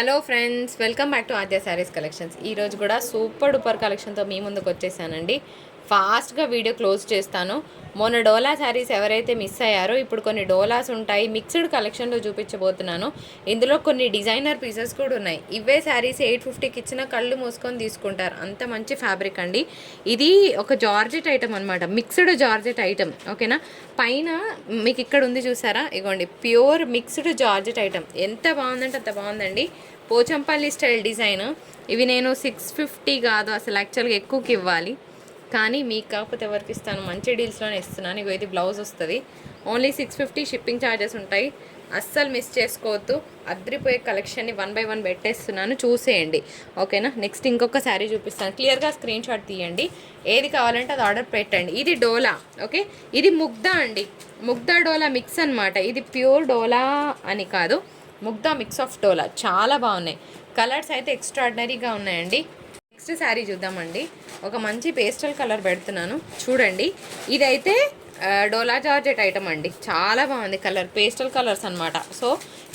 Hello friends, welcome back to Aadya Sarees collections. ఈరోజు కూడా super duper కలెక్షన్తో మీ ముందుకు వచ్చేసానండి. ఫాస్ట్గా వీడియో క్లోజ్ చేస్తాను. మొన్న డోలా శారీస్ ఎవరైతే మిస్ అయ్యారో ఇప్పుడు కొన్ని డోలాస్ ఉంటాయి, మిక్స్డ్ కలెక్షన్లో చూపించబోతున్నాను. ఇందులో కొన్ని డిజైనర్ పీసెస్ కూడా ఉన్నాయి. ఇవే శారీస్ 850కి ఇచ్చిన కళ్ళు మూసుకొని తీసుకుంటారు, అంత మంచి ఫ్యాబ్రిక్ అండి. ఇది ఒక జార్జెట్ ఐటమ్ అనమాట, మిక్స్డ్ జార్జెట్ ఐటమ్. ఓకేనా, పైన మీకు ఇక్కడ ఉంది చూసారా, ఇగోండి ప్యూర్ మిక్స్డ్ జార్జెట్ ఐటమ్. ఎంత బాగుందంటే అంత బాగుందండి. Pochampally style design. ఇవి నేను 650 కాదు, అసలు యాక్చువల్గా ఎక్కువకి ఇవ్వాలి, కానీ మీకు కాకపోతే ఎవరికి ఇస్తాను, మంచి డీల్స్లోనే ఇస్తున్నాను. ఇగో ఇది బ్లౌజ్ వస్తుంది, ఓన్లీ 650 షిప్పింగ్ ఛార్జెస్ ఉంటాయి. అస్సలు మిస్ చేసుకోవద్దు. అద్రిపోయే కలెక్షన్ని 1 by 1 పెట్టేస్తున్నాను, చూసేయండి. ఓకేనా, నెక్స్ట్ ఇంకొక శారీ చూపిస్తాను, క్లియర్గా స్క్రీన్ షాట్ తీయండి. ఏది కావాలంటే అది ఆర్డర్ పెట్టండి. ఇది డోలా, ఓకే. ఇది ముగ్ధా అండి, ముగ్ధా డోలా మిక్స్ అనమాట. ఇది ప్యూర్ డోలా అని కాదు, ముగ్ధా మిక్స్ ఆఫ్ డోలా. చాలా బాగున్నాయి, కలర్స్ అయితే ఎక్స్ట్రాడినరీగా ఉన్నాయండి. నెక్స్ట్ శారీ చూద్దామండి. ఒక మంచి పేస్టల్ కలర్ పెడుతున్నాను చూడండి. ఇదైతే డోలా జార్జెట్ ఐటమ్ అండి, చాలా బాగుంది కలర్, పేస్టల్ కలర్స్ అనమాట. సో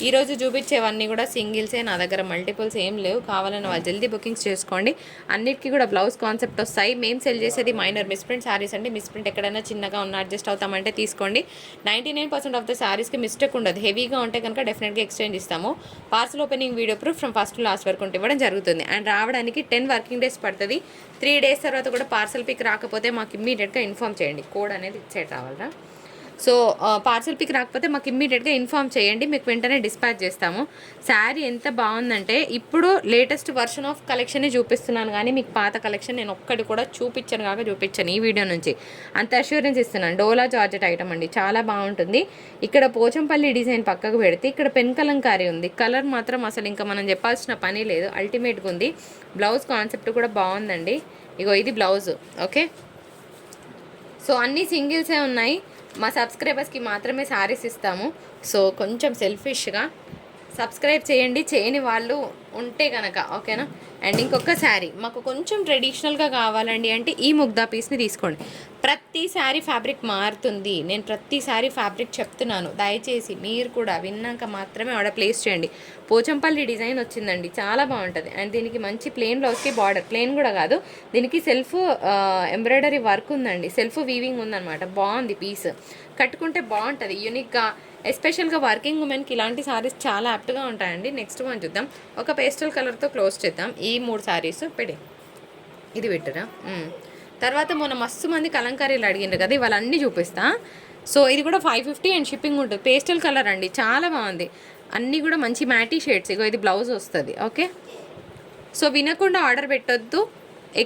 ఈరోజు చూపించేవన్నీ కూడా సింగిల్సే, నా దగ్గర మల్టిపుల్స్ ఏం లేవు. కావాలని వాళ్ళు జల్దీ బుకింగ్స్ చేసుకోండి. అన్నిటికీ కూడా బ్లౌజ్ కాన్సెప్ట్ వస్తాయి. మేము సెల్ చేసేది మైనర్ మిస్ప్రింట్ శారీస్ అండి. మిస్ప్రింట్ ఎక్కడైనా చిన్నగా ఉన్న అడ్జస్ట్ అవుతామంటే తీసుకోండి. 99% ఆఫ్ ద శారీస్కి మిస్టేక్ ఉండదు. హెవీగా ఉంటే కనుక డెఫినెట్గా ఎక్స్చేంజ్ ఇస్తాము. Parcel opening video proof from first to last వరకు ఇవ్వడం జరుగుతుంది. అండ్ రావడానికి 10 వర్కింగ్ డేస్ పడుతుంది. 3 days తర్వాత కూడా పార్సల్ పిక్ రాకపోతే మాకు ఇమ్మీడియట్గా ఇన్ఫామ్ చేయండి. కోడ్ అనేది ఇచ్చేట రావాలా. సో పార్సల్ పిక్ రాకపోతే మాకు ఇమ్మీడియట్గా ఇన్ఫామ్ చేయండి, మీకు వెంటనే డిస్పాచ్ చేస్తాము. శారీ ఎంత బాగుందంటే ఇప్పుడు లేటెస్ట్ వర్షన్ ఆఫ్ కలెక్షనే చూపిస్తున్నాను, కానీ మీకు పాత కలెక్షన్ నేను ఒక్కటి కూడా చూపించాను కాక చూపించాను ఈ వీడియో నుంచి, అంత అష్యూరెన్స్ ఇస్తున్నాను. డోలా జార్జెట్ ఐటమ్ అండి, చాలా బాగుంటుంది. ఇక్కడ పోచంపల్లి డిజైన్ పక్కకు పెడితే ఇక్కడ పెన్ కలంకారీ ఉంది. కలర్ మాత్రం అసలు ఇంకా మనం చెప్పాల్సిన పని లేదు, అల్టిమేట్గా ఉంది. బ్లౌజ్ కాన్సెప్ట్ కూడా బాగుందండి. ఇగో ఇది బ్లౌజ్, ఓకే. సో అన్నీ సింగిల్సే ఉన్నాయి. మా సబ్స్క్రైబర్స్కి మాత్రమే శారీస్ ఇస్తాము. సో కొంచెం సెల్ఫిష్గా సబ్స్క్రైబ్ చేయండి, చేయని వాళ్ళు ఉంటే కనుక, ఓకేనా. అండ్ ఇంకొక శారీ మాకు కొంచెం ట్రెడిషనల్గా కావాలండి అంటే ఈ ముగ్ధా పీస్ని తీసుకోండి. ప్రతి శారీ ఫ్యాబ్రిక్ మారుతుంది, నేను ప్రతి శారీ ఫ్యాబ్రిక్ చెప్తున్నాను, దయచేసి మీరు కూడా విన్నాక మాత్రమే ఆర్డర్ ప్లేస్ చేయండి. పోచంపల్లి డిజైన్ వచ్చిందండి, చాలా బాగుంటుంది. అండ్ దీనికి మంచి ప్లెయిన్ బ్లౌజ్కి బార్డర్, ప్లెయిన్ కూడా కాదు, దీనికి సెల్ఫ్ ఎంబ్రాయిడరీ వర్క్ ఉందండి, సెల్ఫ్ వీవింగ్ ఉందన్నమాట. బాగుంది పీస్, కట్టుకుంటే బాగుంటుంది యూనిక్గా. ఎస్పెషల్గా వర్కింగ్ ఉమెన్కి ఇలాంటి శారీస్ చాలా యాప్ట్గా ఉంటాయండి. నెక్స్ట్ వన్ చూద్దాం, ఒక పేస్టల్ కలర్తో క్లోజ్ చేద్దాం. ఈ 3 శారీస్ పెడి, ఇది పెట్టరా. తర్వాత మొన్న మస్తు మంది కలంకారీలు అడిగిండ్రు కదా, ఇవాళ అన్నీ చూపిస్తా. సో ఇది కూడా 550 అండ్ షిప్పింగ్ ఉంటుంది. పేస్టల్ కలర్ అండి, చాలా బాగుంది. అన్నీ కూడా మంచి మ్యాటీ షేడ్స్. ఇగో ఇది బ్లౌజ్ వస్తుంది, ఓకే. సో వినకుండా ఆర్డర్ పెట్టొద్దు.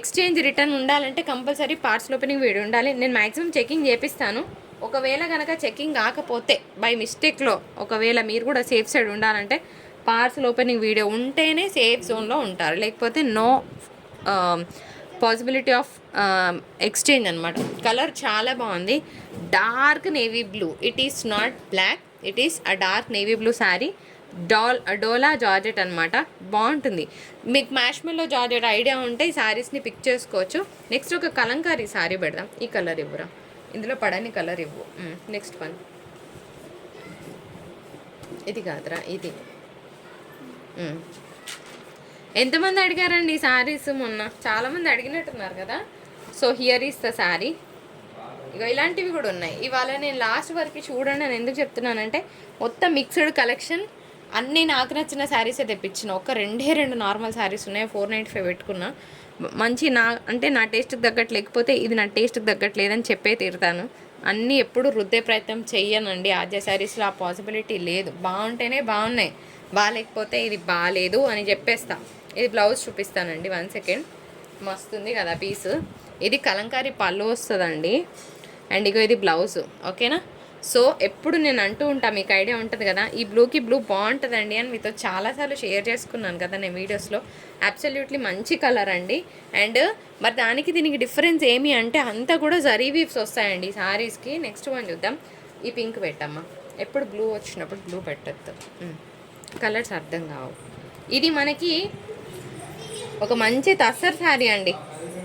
ఎక్స్చేంజ్ రిటర్న్ ఉండాలంటే కంపల్సరీ పార్సల్ ఓపెనింగ్ వీడియో ఉండాలి. నేను మ్యాక్సిమం చెకింగ్ చేపిస్తాను. ఒకవేళ కనుక చెకింగ్ కాకపోతే బై మిస్టేక్లో, ఒకవేళ మీరు కూడా సేఫ్ సైడ్ ఉండాలంటే పార్సల్ ఓపెనింగ్ వీడియో ఉంటేనే సేఫ్ జోన్లో ఉంటారు, లేకపోతే నో పాసిబిలిటీ ఆఫ్ ఎక్స్చేంజ్ అనమాట. కలర్ చాలా బాగుంది, dark navy blue. It is not black, it is a dark navy blue sari. Dola georgette అనమాట, బాగుంటుంది. మీకు మ్యాష్మెల్లో జార్జెట్ ఐడియా ఉంటే ఈ శారీస్ని పిక్ చేసుకోవచ్చు. నెక్స్ట్ ఒక కలంకారీ శారీ పెడదాం. ఈ కలర్ ఇవ్వరా, ఇందులో పడని కలర్ ఇవ్వు. నెక్స్ట్ వన్, ఇది కాదురా, ఇది. ఎంతమంది అడిగారండి ఈ శారీస్ మొన్న, చాలామంది అడిగినట్టున్నారు కదా. So here is the sari. ఇక ఇలాంటివి కూడా ఉన్నాయి. ఇవాళ నేను లాస్ట్ వరకు చూడండి అని ఎందుకు చెప్తున్నానంటే మొత్తం మిక్స్డ్ కలెక్షన్, అన్నీ నాకు నచ్చిన శారీసే తెప్పించిన. ఒక 2 నార్మల్ శారీస్ ఉన్నాయి, 495 పెట్టుకున్నా. మంచి నా టేస్ట్కి తగ్గట్టు, లేకపోతే ఇది నా టేస్ట్కి తగ్గట్టు లేదని చెప్పే తీరుతాను. అన్నీ ఎప్పుడు రుద్దే ప్రయత్నం చెయ్యనండి. ఆద్య శారీస్లో ఆ పాసిబిలిటీ లేదు. బాగుంటేనే బాగున్నాయి, బాగాలేకపోతే ఇది బాగాలేదు అని చెప్పేస్తా. ఇది బ్లౌజ్ చూపిస్తానండి, 1 సెకండ్. మస్తుంది కదా పీస్. ఇది కలంకారీ పళ్ళు వస్తుందండి. అండ్ ఇగో ఇది బ్లౌజ్, ఓకేనా. సో ఎప్పుడు నేను అంటూ ఉంటాను, మీకు ఐడియా ఉంటుంది కదా, ఈ బ్లూకి బ్లూ బాగుంటుందండి అని మీతో చాలాసార్లు షేర్ చేసుకున్నాను కదా నేను వీడియోస్లో. అబ్సల్యూట్లీ మంచి కలర్ అండి. అండ్ మరి దానికి దీనికి డిఫరెన్స్ ఏమి అంటే అంతా కూడా జరీ వీవ్స్ వస్తాయండి ఈ శారీస్కి. నెక్స్ట్ వన్ చూద్దాం, ఈ పింక్ పెట్టమ్మా. ఎప్పుడు బ్లూ వచ్చినప్పుడు బ్లూ పెట్టద్దు, కలర్స్ అర్థం కావు. ఇది మనకి ఒక మంచి తస్సర్ శారీ అండి.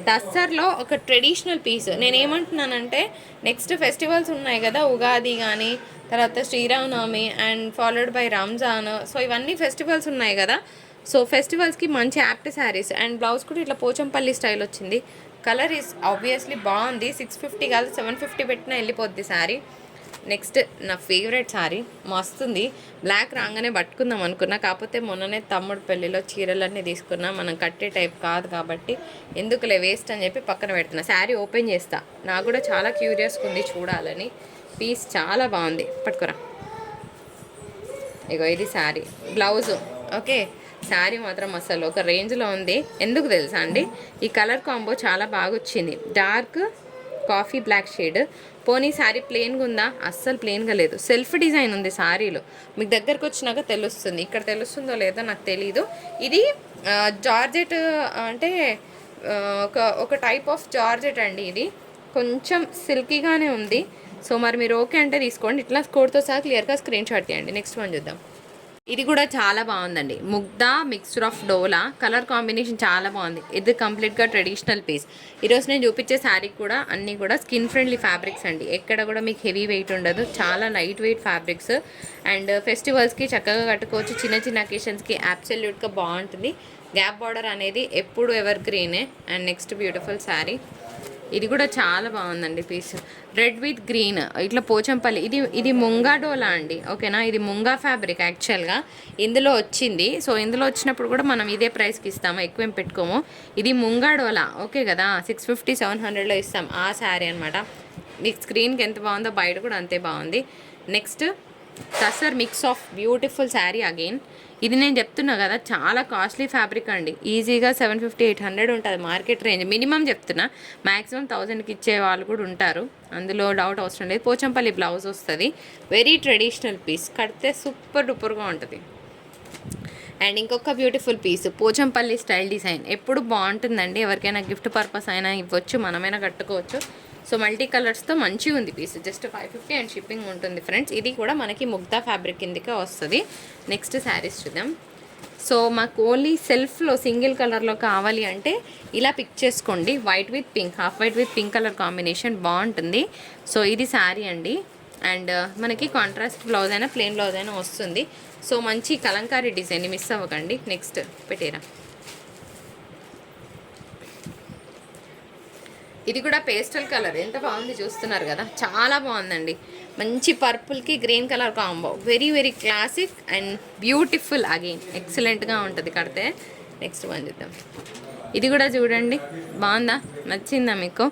తస్సర్లో ఒక ట్రెడిషనల్ పీస్. నేనేమంటున్నానంటే నెక్స్ట్ ఫెస్టివల్స్ ఉన్నాయి కదా, ఉగాది కానీ తర్వాత Sriramanavami and followed by Ramzan. So ఇవన్నీ ఫెస్టివల్స్ ఉన్నాయి కదా. సో ఫెస్టివల్స్కి మంచి యాప్ట్ శారీస్. అండ్ బ్లౌజ్ కూడా ఇట్లా పోచంపల్లి స్టైల్ వచ్చింది. కలర్ ఈస్ ఆబ్వియస్లీ బాగుంది. 650 కాదు 750 పెట్టినా వెళ్ళిపోద్ది శారీ. నెక్స్ట్ నా ఫేవరెట్ శారీ మస్తుంది. బ్లాక్ రాగానే పట్టుకుందాం అనుకున్నా, కాకపోతే మొన్ననే తమ్ముడు పెళ్ళిలో చీరలన్నీ తీసుకున్నా. మనం కట్టే టైప్ కాదు కాబట్టి ఎందుకులే వేస్ట్ అని చెప్పి పక్కన పెడుతున్నా. శారీ ఓపెన్ చేస్తా, నాకు కూడా చాలా క్యూరియస్గా ఉంది చూడాలని. పీస్ చాలా బాగుంది, పట్టుకురా. ఇగో ఇది శారీ, బ్లౌజు. ఓకే, శారీ మాత్రం అసలు ఒక రేంజ్లో ఉంది. ఎందుకు తెలుసా అండి, ఈ కలర్ కాంబో చాలా బాగా వచ్చింది. Dark coffee black shade. పోనీ శారీ ప్లెయిన్గా ఉందా? అస్సలు ప్లెయిన్గా లేదు, సెల్ఫ్ డిజైన్ ఉంది శారీలో. మీకు దగ్గరకు వచ్చినాక తెలుస్తుంది. ఇక్కడ తెలుస్తుందో లేదో నాకు తెలీదు. ఇది జార్జెట్ అంటే ఒక టైప్ ఆఫ్ జార్జెట్ అండి. ఇది కొంచెం సిల్కీగానే ఉంది. సో మరి మీరు ఓకే అంటే తీసుకోండి. ఇట్లా కోడ్తో సహా క్లియర్గా స్క్రీన్ షాట్ తీయండి. నెక్స్ట్ వన్ చూద్దాం. ఇది కూడా చాలా బాగుందండి. Mugdha mixture of Dola. Colour combination చాలా బాగుంది. ఇది కంప్లీట్గా ట్రెడిషనల్ పీస్. ఈరోజు నేను చూపించే శారీ కూడా అన్నీ కూడా స్కిన్ ఫ్రెండ్లీ ఫ్యాబ్రిక్స్ అండి. ఎక్కడ కూడా మీకు హెవీ వెయిట్ ఉండదు, చాలా లైట్ వెయిట్ ఫ్యాబ్రిక్స్. అండ్ ఫెస్టివల్స్కి చక్కగా కట్టుకోవచ్చు. చిన్న చిన్న అకేషన్స్కి అబ్సల్యూట్గా బాగుంటుంది. గ్యాప్ బార్డర్ అనేది ఎప్పుడు ఎవర్ గ్రీనే. And next beautiful sari. ఇది కూడా చాలా బాగుందండి పీస్. రెడ్ విత్ గ్రీన్ ఇట్లా పోచంపల్లి. ఇది ముంగా డోలా అండి, ఓకేనా. ఇది ముంగా ఫ్యాబ్రిక్ యాక్చువల్గా ఇందులో వచ్చింది. సో ఇందులో వచ్చినప్పుడు కూడా మనం ఇదే ప్రైస్కి ఇస్తాము, ఎక్కువేం పెట్టుకోము. ఇది ముంగా డోలా, ఓకే కదా. 650 700లో ఇస్తాం ఆ శారీ అనమాట. మీకు స్క్రీన్కి ఎంత బాగుందో బయట కూడా అంతే బాగుంది. Next tussar mix of beautiful sari again. ఇది నేను చెప్తున్నా కదా, చాలా కాస్ట్లీ ఫ్యాబ్రిక్ అండి. ఈజీగా 750 800 ఉంటుంది మార్కెట్ రేంజ్. మినిమం చెప్తున్నా, మ్యాక్సిమం 1000కి ఇచ్చే వాళ్ళు కూడా ఉంటారు, అందులో డౌట్ అవసరం లేదు. పోచంపల్లి బ్లౌజ్ వస్తుంది. వెరీ ట్రెడిషనల్ పీస్, కడితే సూపర్ డూపర్గా ఉంటుంది. అండ్ ఇంకొక beautiful piece, Pochampally style design. ఎప్పుడు బాగుంటుందండి, ఎవరికైనా గిఫ్ట్ పర్పస్ అయినా ఇవ్వచ్చు, మనమైనా కట్టుకోవచ్చు. సో మల్టీ కలర్స్తో మంచిగా ఉంది పీస్. జస్ట్ 550 అండ్ షిప్పింగ్ ఉంటుంది ఫ్రెండ్స్. ఇది కూడా మనకి ముగ్ధా ఫ్యాబ్రిక్ కిందకే వస్తుంది. నెక్స్ట్ శారీస్ చూద్దాం. సో మాకు ఓన్లీ సెల్ఫ్లో సింగిల్ కలర్లో కావాలి అంటే ఇలా పిక్ చేసుకోండి. White with pink, half white with pink colour combination బాగుంటుంది. సో ఇది శారీ అండి. అండ్ మనకి కాంట్రాస్ట్ బ్లౌజ్ అయినా ప్లెయిన్ బ్లౌజ్ అయినా వస్తుంది. సో మంచి కలంకారీ డిజైన్, మిస్ అవ్వకండి. నెక్స్ట్ పెట్టేరా. ఇది కూడా పేస్టల్ కలర్, ఎంత బాగుంది చూస్తున్నారు కదా, చాలా బాగుందండి. మంచి పర్పుల్కి green colour combo. Very very classic and beautiful again. ఎక్సలెంట్గా ఉంటుంది కడితే. నెక్స్ట్ వన్ చూద్దాం. ఇది కూడా చూడండి, బాగుందా, నచ్చిందా మీకు?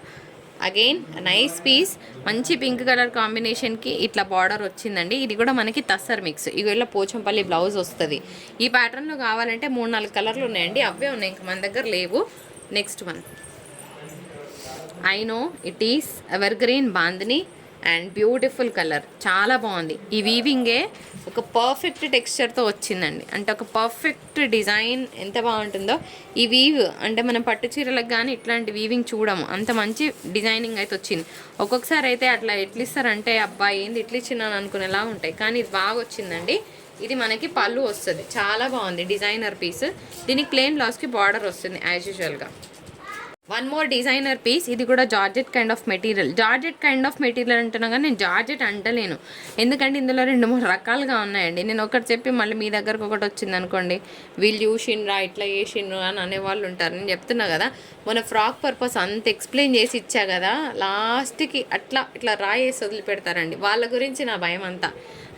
Again nice piece. మంచి పింక్ కలర్ కాంబినేషన్కి ఇట్లా బార్డర్ వచ్చిందండి. ఇది కూడా మనకి తస్సర్ మిక్స్. ఇవి ఇలా పోచంపల్లి బ్లౌజ్ వస్తుంది. ఈ ప్యాటర్న్లో కావాలంటే 3-4 కలర్లు ఉన్నాయండి, అవే ఉన్నాయి, ఇంకా మన దగ్గర లేవు. Next one. I know it is ever green bandhani and beautiful colour, చాలా బాగుంది. ఈ వీవింగే ఒక పర్ఫెక్ట్ టెక్స్చర్తో వచ్చిందండి, అంటే ఒక పర్ఫెక్ట్ డిజైన్ ఎంత బాగుంటుందో. ఈ వీవ్ అంటే మనం పట్టు చీరలకు కానీ ఇట్లాంటి వీవింగ్ చూడము, అంత మంచి డిజైనింగ్ అయితే వచ్చింది. ఒక్కొక్కసారి అయితే అట్లా ఎట్లు ఇస్తారంటే అబ్బా ఏంది ఇట్లు ఇచ్చినాను అనుకునేలా ఉంటాయి, కానీ ఇది బాగా వచ్చిందండి. ఇది మనకి పళ్ళు వస్తుంది, చాలా బాగుంది డిజైనర్ పీస్. దీనికి ప్లెయిన్ బ్లౌజ్కి బార్డర్ వస్తుంది యాజ్ యూజువల్గా. One more designer piece. ఇది కూడా georgette kind of material. Georgette kind of material అంటున్నా కానీ నేను జార్జెట్ అంటలేను, ఎందుకంటే ఇందులో 2-3 రకాలుగా ఉన్నాయండి. నేను ఒకటి చెప్పి మళ్ళీ మీ దగ్గరకు ఒకటి వచ్చింది అనుకోండి, వీళ్ళు చూసిండ్రా ఇట్లా చేసిండ్రు అని అనేవాళ్ళు ఉంటారు. నేను చెప్తున్నా కదా, మన ఫ్రాక్ పర్పస్ అంత ఎక్స్ప్లెయిన్ చేసి ఇచ్చా కదా, లాస్ట్కి ఇట్లా రాయేసి వదిలిపెడతారండి. వాళ్ళ గురించి నా భయం అంతా.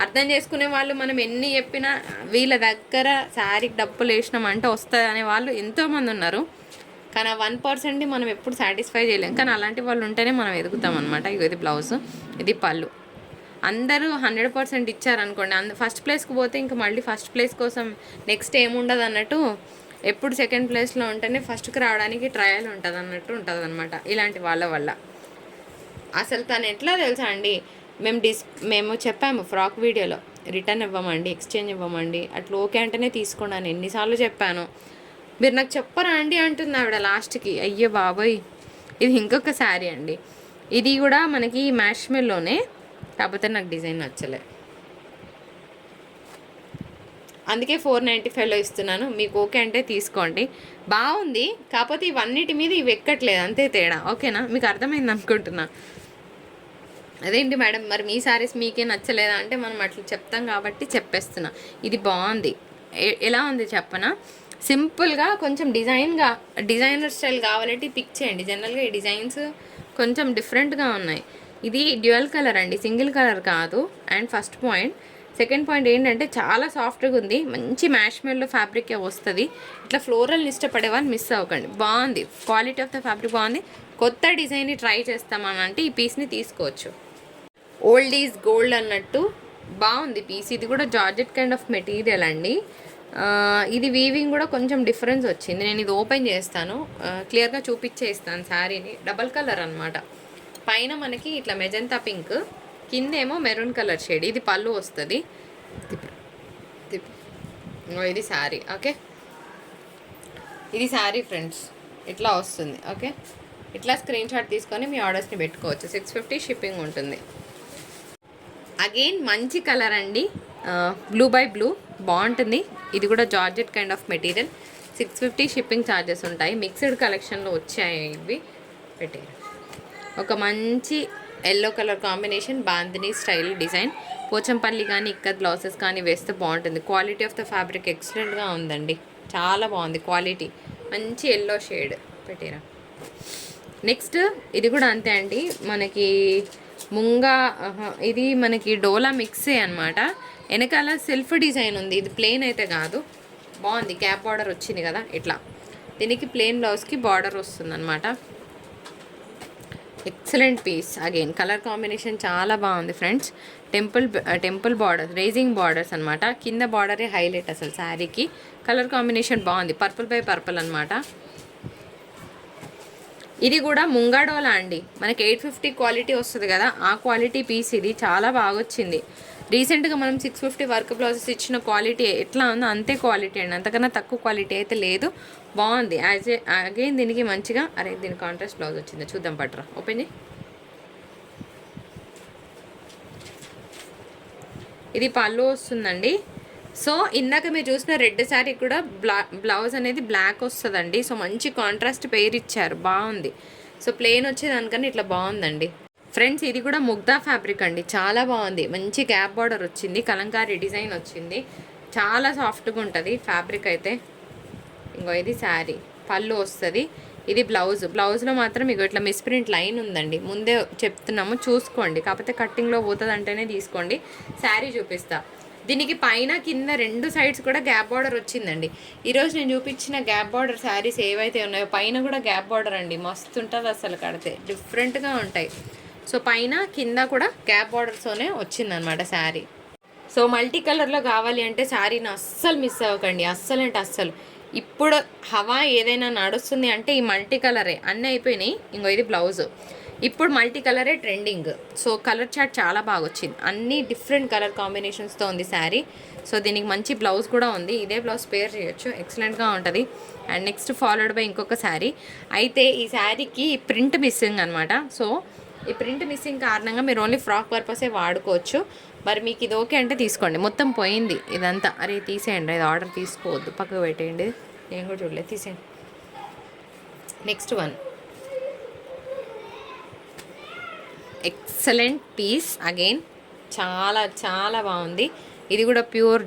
అర్థం చేసుకునే వాళ్ళు మనం ఎన్ని చెప్పినా వీళ్ళ దగ్గర శారీకి డబ్బులు వేసినామంటే వస్తుంది అనే వాళ్ళు ఎంతోమంది ఉన్నారు, కానీ ఆ 1%ని మనం ఎప్పుడు సాటిస్ఫై చేయలేం. కానీ అలాంటి వాళ్ళు ఉంటేనే మనం ఎదుగుతాం అనమాట. ఇది బ్లౌజ్, ఇది పళ్ళు. అందరూ 100% ఇచ్చారనుకోండి, ఫస్ట్ ప్లేస్కి పోతే ఇంకా మళ్ళీ ఫస్ట్ ప్లేస్ కోసం నెక్స్ట్ ఏముండదు అన్నట్టు, ఎప్పుడు సెకండ్ ప్లేస్లో ఉంటేనే ఫస్ట్కి రావడానికి ట్రయల్ ఉంటుంది అన్నట్టు ఉంటుంది అనమాట ఇలాంటి వాళ్ళ వల్ల. అసలు తను ఎట్లా తెలుసా అండి, మేము చెప్పాము ఫ్రాక్ వీడియోలో, రిటర్న్ ఇవ్వమండి, ఎక్స్చేంజ్ ఇవ్వమండి, అట్లా ఓకే అంటేనే తీసుకోండి అని ఎన్నిసార్లు చెప్పాను. మీరు నాకు చెప్పరా అండి అంటుంది ఆవిడ లాస్ట్కి. అయ్యో బాబోయ్. ఇది ఇంకొక శారీ అండి. ఇది కూడా మనకి మ్యాష్మెల్లోనే, కాకపోతే నాకు డిజైన్ నచ్చలే, అందుకే 495లో ఇస్తున్నాను. మీకు ఓకే అంటే తీసుకోండి, బాగుంది. కాకపోతే ఇవన్నిటి మీద ఇవి ఎక్కట్లేదు, అంతే తేడా. ఓకేనా, మీకు అర్థమైంది అనుకుంటున్నా. అదేంటి మేడం మరి మీ శారీస్ మీకే నచ్చలేదా అంటే మనం అట్లా చెప్తాం కాబట్టి చెప్పేస్తున్నా. ఇది బాగుంది, ఎలా ఉంది చెప్పనా, సింపుల్గా కొంచెం డిజైనర్ స్టైల్ కావాలంటే పిక్ చేయండి. జనరల్గా ఈ డిజైన్స్ కొంచెం డిఫరెంట్గా ఉన్నాయి. ఇది డ్యూయల్ కలర్ అండి, సింగిల్ కలర్ కాదు. And first point. Second point ఏంటంటే చాలా సాఫ్ట్గా ఉంది, మంచి మ్యాష్మెల్లో ఫ్యాబ్రిక్ వస్తుంది. ఇట్లా ఫ్లోరల్ని ఇష్టపడే వాళ్ళు మిస్ అవ్వకండి, బాగుంది. క్వాలిటీ ఆఫ్ ద ఫ్యాబ్రిక్ బాగుంది. కొత్త డిజైన్ని ట్రై చేస్తామని అంటే ఈ పీస్ని తీసుకోవచ్చు. ఓల్డ్ ఈజ్ గోల్డ్ అన్నట్టు బాగుంది పీస్. ఇది కూడా జార్జెట్ కైండ్ ఆఫ్ మెటీరియల్ అండి. ఇది వీవింగ్ కూడా కొంచెం డిఫరెన్స్ వచ్చింది. నేను ఇది ఓపెన్ చేస్తాను, క్లియర్గా చూపించేస్తాను. శారీని డబల్ కలర్ అనమాట. పైన మనకి ఇట్లా మెజంతా పింక్, కిందేమో మెరూన్ కలర్ షేడ్. ఇది పళ్ళు వస్తుంది. ఇది శారీ. ఓకే, ఇది శారీ ఫ్రెండ్స్, ఇట్లా వస్తుంది. ఓకే, ఇట్లా స్క్రీన్ షాట్ తీసుకొని మీ ఆర్డర్స్ని పెట్టుకోవచ్చు. 650 షిప్పింగ్ ఉంటుంది. అగైన్ మంచి కలర్ అండి, బ్లూ బై బ్లూ, బాగుంటుంది. ఇది కూడా georgette kind of material. 650 shipping charges ఉంటాయి. మిక్స్డ్ కలెక్షన్లో వచ్చాయి ఇవి. పెట్టారు ఒక మంచి yellow colour combination, bandhani style design. Pochampally కానీ ఇక్కత్ బ్లౌజెస్ కానీ వేస్తే బాగుంటుంది. క్వాలిటీ ఆఫ్ ద ఫ్యాబ్రిక్ ఎక్సలెంట్గా ఉందండి, చాలా బాగుంది క్వాలిటీ. మంచి ఎల్లో షేడ్ పెట్టారా. నెక్స్ట్ ఇది కూడా అంతే అండి, మనకి ఇది మనకి డోలా మిక్సే అనమాట. వెనకాల సెల్ఫ్ డిజైన్ ఉంది, ఇది ప్లెయిన్ అయితే కాదు. బాగుంది, గ్యాప్ బార్డర్ వచ్చింది కదా ఇట్లా. దీనికి ప్లెయిన్ బ్లౌజ్కి బార్డర్ వస్తుంది అనమాట. Excellent piece. Again colour combination చాలా బాగుంది friends. Temple borders, raising borders అనమాట. కింద బార్డరే హైలైట్ అసలు శారీకి. కలర్ కాంబినేషన్ బాగుంది, పర్పుల్ బై పర్పుల్ అనమాట. ఇది కూడా ముంగాడోలా అండి, మనకి 850 క్వాలిటీ వస్తుంది కదా, ఆ క్వాలిటీ పీస్. ఇది చాలా బాగా వచ్చింది. రీసెంట్గా మనం 650 వర్క్ బ్లౌజెస్ ఇచ్చిన క్వాలిటీ ఎట్లా ఉందో అంతే క్వాలిటీ అండి, అంతకన్నా తక్కువ క్వాలిటీ అయితే లేదు. బాగుంది. అగైన్ దీనికి మంచిగా దీనికి కాంట్రాస్ట్ బ్లౌజ్ వచ్చింది, చూద్దాం పట్రా. ఓపెన్ చేయి. ఇది పళ్ళు వస్తుందండి. సో ఇందాక మీరు చూసిన రెడ్ శారీ కూడా బ్లౌజ్ అనేది బ్లాక్ వస్తుందండి. సో మంచి కాంట్రాస్ట్ పెయిర్ ఇచ్చారు, బాగుంది. సో ప్లెయిన్ వచ్చేదానికన్నా ఇట్లా బాగుందండి ఫ్రెండ్స్. ఇది కూడా ముగ్ధా ఫ్యాబ్రిక్ అండి, చాలా బాగుంది. మంచి గ్యాప్ బార్డర్ వచ్చింది, కలంకారీ డిజైన్ వచ్చింది, చాలా సాఫ్ట్గా ఉంటుంది ఫ్యాబ్రిక్ అయితే. ఇంకో ఇది శారీ, పళ్ళు వస్తుంది. ఇది బ్లౌజ్లో మాత్రం ఇగో ఇట్లా మిస్ప్రింట్ లైన్ ఉందండి, ముందే చెప్తున్నాము చూసుకోండి. కాకపోతే కట్టింగ్లో పోతుంది అంటేనే తీసుకోండి. శారీ చూపిస్తా. దీనికి పైన కింద రెండు సైడ్స్ కూడా గ్యాప్ బార్డర్ వచ్చిందండి. ఈరోజు నేను చూపించిన గ్యాప్ బార్డర్ శారీస్ ఏవైతే ఉన్నాయో పైన కూడా గ్యాప్ బార్డర్ అండి, మస్తు ఉంటుంది అసలు. కడితే డిఫరెంట్గా ఉంటాయి. సో పైన కింద కూడా గ్యాప్ బార్డర్స్తోనే వచ్చిందనమాట శారీ. సో మల్టీ కలర్లో కావాలి అంటే శారీని అస్సలు మిస్ అవ్వకండి, అస్సలు అంటే అస్సలు. ఇప్పుడు హవా ఏదైనా నడుస్తుంది అంటే ఈ మల్టీ కలరే. అన్నీ అయిపోయినాయి. ఇంకో ఇది బ్లౌజ్. ఇప్పుడు మల్టీ కలరే ట్రెండింగ్. సో కలర్ చార్ట్ చాలా బాగా వచ్చింది, అన్ని డిఫరెంట్ కలర్ కాంబినేషన్స్తో ఉంది శారీ. సో దీనికి మంచి బ్లౌజ్ కూడా ఉంది, ఇదే బ్లౌజ్ పేర్ చేయొచ్చు, ఎక్సలెంట్గా ఉంటుంది. అండ్ నెక్స్ట్ ఫాలోడ్ బై ఇంకొక శారీ. అయితే ఈ శారీకి ప్రింట్ మిస్సింగ్ అనమాట. సో ఈ ప్రింట్ మిస్సింగ్ కారణంగా మీరు ఓన్లీ ఫ్రాక్ పర్పసే వాడుకోవచ్చు. మరి మీకు ఇది ఓకే అంటే తీసుకోండి. మొత్తం పోయింది ఇదంతా. తీసేయండి, ఇది ఆర్డర్ తీసుకోవద్దు, పక్కకు పెట్టేయండి. నేను కూడా చూడలేదు, తీసేయండి. Next one excellent piece. Again చాలా చాలా బాగుంది. ఇది కూడా ప్యూర్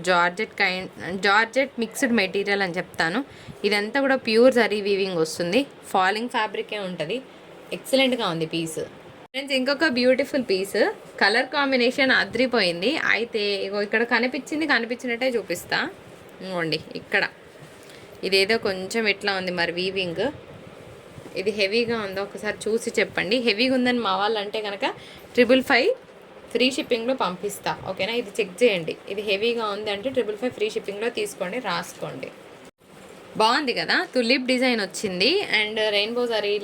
జార్జెట్ మిక్స్డ్ మెటీరియల్ అని చెప్తాను. ఇదంతా కూడా ప్యూర్ జరీ వీవింగ్ వస్తుంది, ఫాలింగ్ ఫ్యాబ్రికే ఉంటుంది. ఎక్సలెంట్గా ఉంది పీస్ ఫ్రెండ్స్. ఇంకొక బ్యూటిఫుల్ పీస్, కలర్ కాంబినేషన్ అద్రిపోయింది. అయితే ఇగో ఇక్కడ కనిపించినట్టే చూపిస్తా. ఇవ్వండి ఇక్కడ ఇదేదో కొంచెం ఎట్లా ఉంది మరి వీవింగ్, ఇది హెవీగా ఉందో ఒకసారి చూసి చెప్పండి. హెవీగా ఉందని మా వాళ్ళు అంటే కనుక 555 ఫ్రీ షిప్పింగ్లో పంపిస్తా, ఓకేనా. ఇది చెక్ చేయండి, ఇది హెవీగా ఉంది అంటే 555 ఫ్రీ షిప్పింగ్లో తీసుకోండి, రాసుకోండి. బాగుంది కదా, తులిప్ డిజైన్ వచ్చింది. అండ్ రెయిన్బో జరీ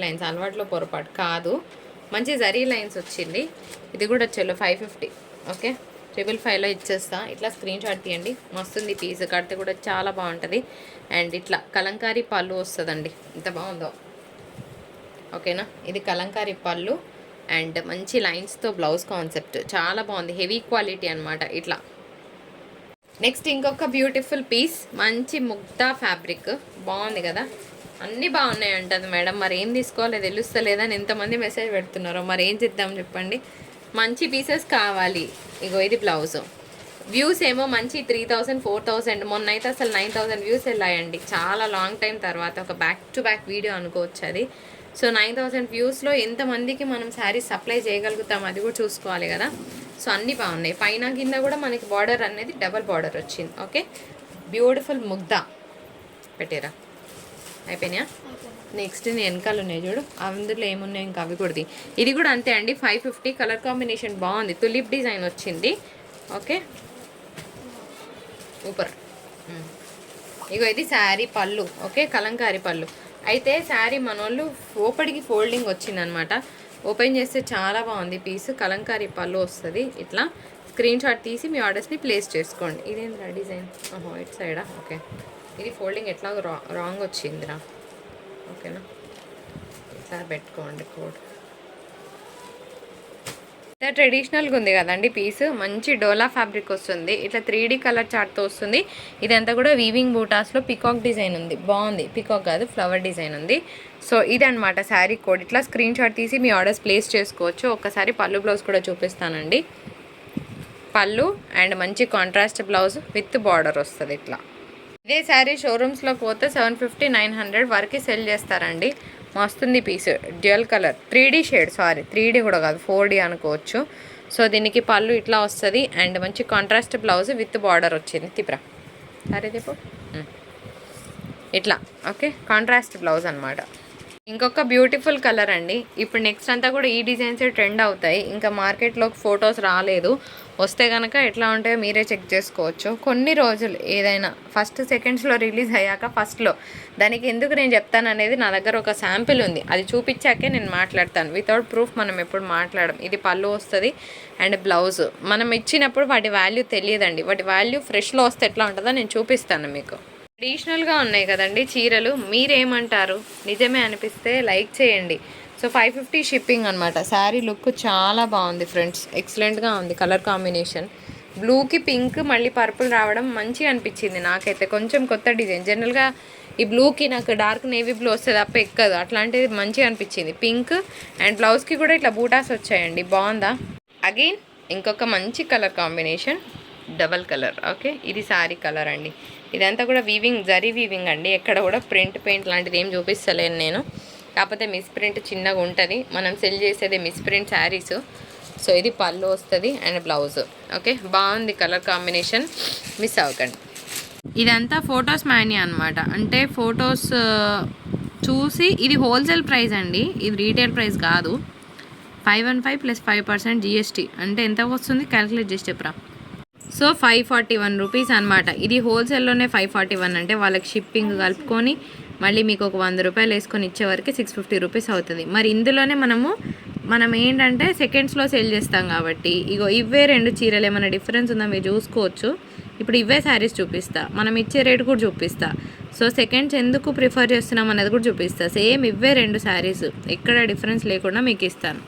లైన్స్ అలవాట్లో పొరపాటు కాదు, మంచి జరీ లైన్స్ వచ్చింది. ఇది కూడా చలో 550, ఓకే. 555లో ఇచ్చేస్తా. ఇట్లా స్క్రీన్ షాట్ తీయండి, మస్తుంది పీస్. కడితే కూడా చాలా బాగుంటుంది. అండ్ ఇట్లా కలంకారీ పళ్ళు వస్తుందండి, ఎంత బాగుందో, ఓకేనా. ఇది కలంకారీ పళ్ళు అండ్ మంచి లైన్స్తో బ్లౌజ్ కాన్సెప్ట్, చాలా బాగుంది. హెవీ క్వాలిటీ అనమాట ఇట్లా. నెక్స్ట్ ఇంకొక బ్యూటిఫుల్ పీస్, మంచి ముగ్ధా ఫ్యాబ్రిక్, బాగుంది కదా. అన్నీ బాగున్నాయి అంటది మేడం, మరి ఏం తీసుకోవాలో తెలుస్తలేదని ఎంతమంది మెసేజ్ పెడుతున్నారో, మరి ఏం చేద్దాం చెప్పండి. మంచి పీసెస్ కావాలి. ఇగో ఇది బ్లౌజ్, వ్యూస్ ఏమో మంచి 3000 4000, మొన్న అయితే అసలు 9000 వ్యూస్ వెళ్ళాయండి. చాలా లాంగ్ టైం తర్వాత ఒక బ్యాక్ టు బ్యాక్ వీడియో అనుకోవచ్చు అది. సో 9000 వ్యూస్లో ఎంతమందికి మనం శారీస్ సప్లై చేయగలుగుతాం అది కూడా చూసుకోవాలి కదా. సో అన్నీ బాగున్నాయి. పైన కింద కూడా మనకి బార్డర్ అనేది డబల్ బార్డర్ వచ్చింది. ఓకే, బ్యూటిఫుల్ ముగ్ధ పెట్టారా, అయిపోయినాయా? నెక్స్ట్ నేను వెనకాల ఉన్నాయి చూడు, అందులో ఏమున్నాయి ఇంకా అవి కూడా. ఇది కూడా అంతే అండి, 550. కలర్ కాంబినేషన్ బాగుంది, తులిప్ డిజైన్ వచ్చింది. Okay, super. ఇగో ఇది శారీ పళ్ళు. ఓకే, కలంకారీ పళ్ళు. అయితే శారీ మనోళ్ళు ఓపడికి ఫోల్డింగ్ వచ్చిందనమాట. ఓపెన్ చేస్తే చాలా బాగుంది పీస్. కలంకారీ పళ్ళు వస్తుంది. ఇట్లా స్క్రీన్ షాట్ తీసి మీ ఆర్డర్స్ని ప్లేస్ చేసుకోండి. ఇదేంద్రా డిజైన్, ఇటు సైడా? ఓకే, ఇది ఫోల్డింగ్ ఎట్లా రాంగ్ వచ్చిందిరా. ఓకేనా, ఇట్లా పెట్టుకోండి కోడ్. ఇట్లా ట్రెడిషనల్గా ఉంది కదండి పీస్. మంచి డోలా ఫ్యాబ్రిక్ వస్తుంది. ఇట్లా 3D కలర్ చార్ట్తో వస్తుంది. ఇదంతా కూడా వీవింగ్ బూటాస్లో పికాక్ డిజైన్ ఉంది. బాగుంది, పికాక్ కాదు ఫ్లవర్ డిజైన్ ఉంది. సో ఇదనమాట శారీ కోడ్. ఇట్లా స్క్రీన్ షాట్ తీసి మీ ఆర్డర్స్ ప్లేస్ చేసుకోవచ్చు. ఒక్కసారి పళ్ళు బ్లౌజ్ కూడా చూపిస్తానండి. పళ్ళు అండ్ మంచి కాంట్రాస్ట్ బ్లౌజ్ విత్ బార్డర్ వస్తుంది ఇట్లా. ఇదే శారీ షోరూమ్స్లోకి పోతే 750 900 వరకు సెల్ చేస్తారండి. మస్తుంది piece, dual colour, 3D shade, sorry 3D కూడా కాదు 4D అనుకోవచ్చు. సో దీనికి పళ్ళు ఇట్లా వస్తుంది అండ్ మంచి కాంట్రాస్ట్ బ్లౌజ్ విత్ బార్డర్ వచ్చింది. తిప్రా సరే తిప్పు, ఇట్లా. ఓకే, కాంట్రాస్ట్ బ్లౌజ్ అనమాట. ఇంకొక బ్యూటిఫుల్ కలర్ అండి. ఇప్పుడు నెక్స్ట్ అంతా కూడా ఈ డిజైన్స్ ట్రెండ్ అవుతాయి. ఇంకా మార్కెట్లోకి ఫొటోస్ రాలేదు. వస్తే కనుక ఎట్లా ఉంటాయో మీరే చెక్ చేసుకోవచ్చు. కొన్ని రోజులు ఏదైనా ఫస్ట్ సెకండ్స్లో రిలీజ్ అయ్యాక ఫస్ట్లో దానికి ఎందుకు నేను చెప్తాను అనేది నా దగ్గర ఒక శాంపిల్ ఉంది. అది చూపించాకే నేను మాట్లాడతాను. వితౌట్ ప్రూఫ్ మనం ఎప్పుడు మాట్లాడడం. ఇది పళ్ళు వస్తుంది అండ్ బ్లౌజ్. మనం ఇచ్చినప్పుడు వాటి వాల్యూ తెలియదండి. వాటి వాల్యూ ఫ్రెష్లో వస్తే ఎట్లా ఉంటుందో నేను చూపిస్తాను మీకు. ట్రెడిషనల్గా ఉన్నాయి కదండి చీరలు. మీరేమంటారు? నిజమే అనిపిస్తే లైక్ చేయండి. సో 550 షిప్పింగ్ అనమాట. శారీ లుక్ చాలా బాగుంది ఫ్రెండ్స్, ఎక్సలెంట్గా ఉంది. కలర్ కాంబినేషన్ బ్లూకి పింక్ మళ్ళీ పర్పుల్ రావడం మంచిగా అనిపించింది నాకైతే. కొంచెం కొత్త డిజైన్. జనరల్గా ఈ బ్లూకి నాకు డార్క్ నేవీ బ్లూ వస్తుంది తప్ప ఎక్కదు. అట్లాంటిది మంచిగా అనిపించింది. పింక్ అండ్ బ్లౌజ్కి కూడా ఇట్లా బూటాస్ వచ్చాయండి. బాగుందా? అగైన్ ఇంకొక మంచి colour combination, double colour. Okay, ఇది శారీ కలర్ అండి. ఇదంతా కూడా వీవింగ్, జరీ వీవింగ్ అండి. ఎక్కడ కూడా ప్రింట్ పెయింట్ లాంటిది ఏం చూపిస్తలేను నేను. కాకపోతే మిస్ ప్రింట్ చిన్నగా ఉంటుంది. మనం సెల్ చేసేది మిస్ ప్రింట్ శారీస్. సో ఇది పళ్ళు వస్తుంది అండ్ బ్లౌజ్. ఓకే, బాగుంది కలర్ కాంబినేషన్, మిస్ అవ్వకండి. ఇదంతా ఫొటోస్ మ్యానీ అనమాట. అంటే ఫొటోస్ చూసి, ఇది హోల్సేల్ ప్రైస్ అండి, ఇది రీటైల్ ప్రైస్ కాదు. 515 ప్లస్ 5% GST అంటే ఎంత వస్తుంది క్యాలిక్యులేట్ చేసి చెప్పరా. సో 541 రూపీస్ అనమాట. ఇది హోల్సేల్లోనే 541 అంటే వాళ్ళకి షిప్పింగ్ కలుపుకొని మళ్ళీ మీకు ఒక 100 రూపాయలు వేసుకొని ఇచ్చేవరకు 650 రూపీస్ అవుతుంది. మరి ఇందులోనే మనం ఏంటంటే సెకండ్స్లో సేల్ చేస్తాం కాబట్టి ఇగో ఇవే 2 చీరలు ఏమైనా డిఫరెన్స్ ఉందా మీరు చూసుకోవచ్చు. ఇప్పుడు ఇవే శారీస్ చూపిస్తా, మనం ఇచ్చే రేట్ కూడా చూపిస్తా. సో సెకండ్స్ ఎందుకు ప్రిఫర్ చేస్తున్నాం అనేది కూడా చూపిస్తా. సేమ్ ఇవే 2 శారీస్, ఎక్కడ డిఫరెన్స్ లేకుండా మీకు ఇస్తాను.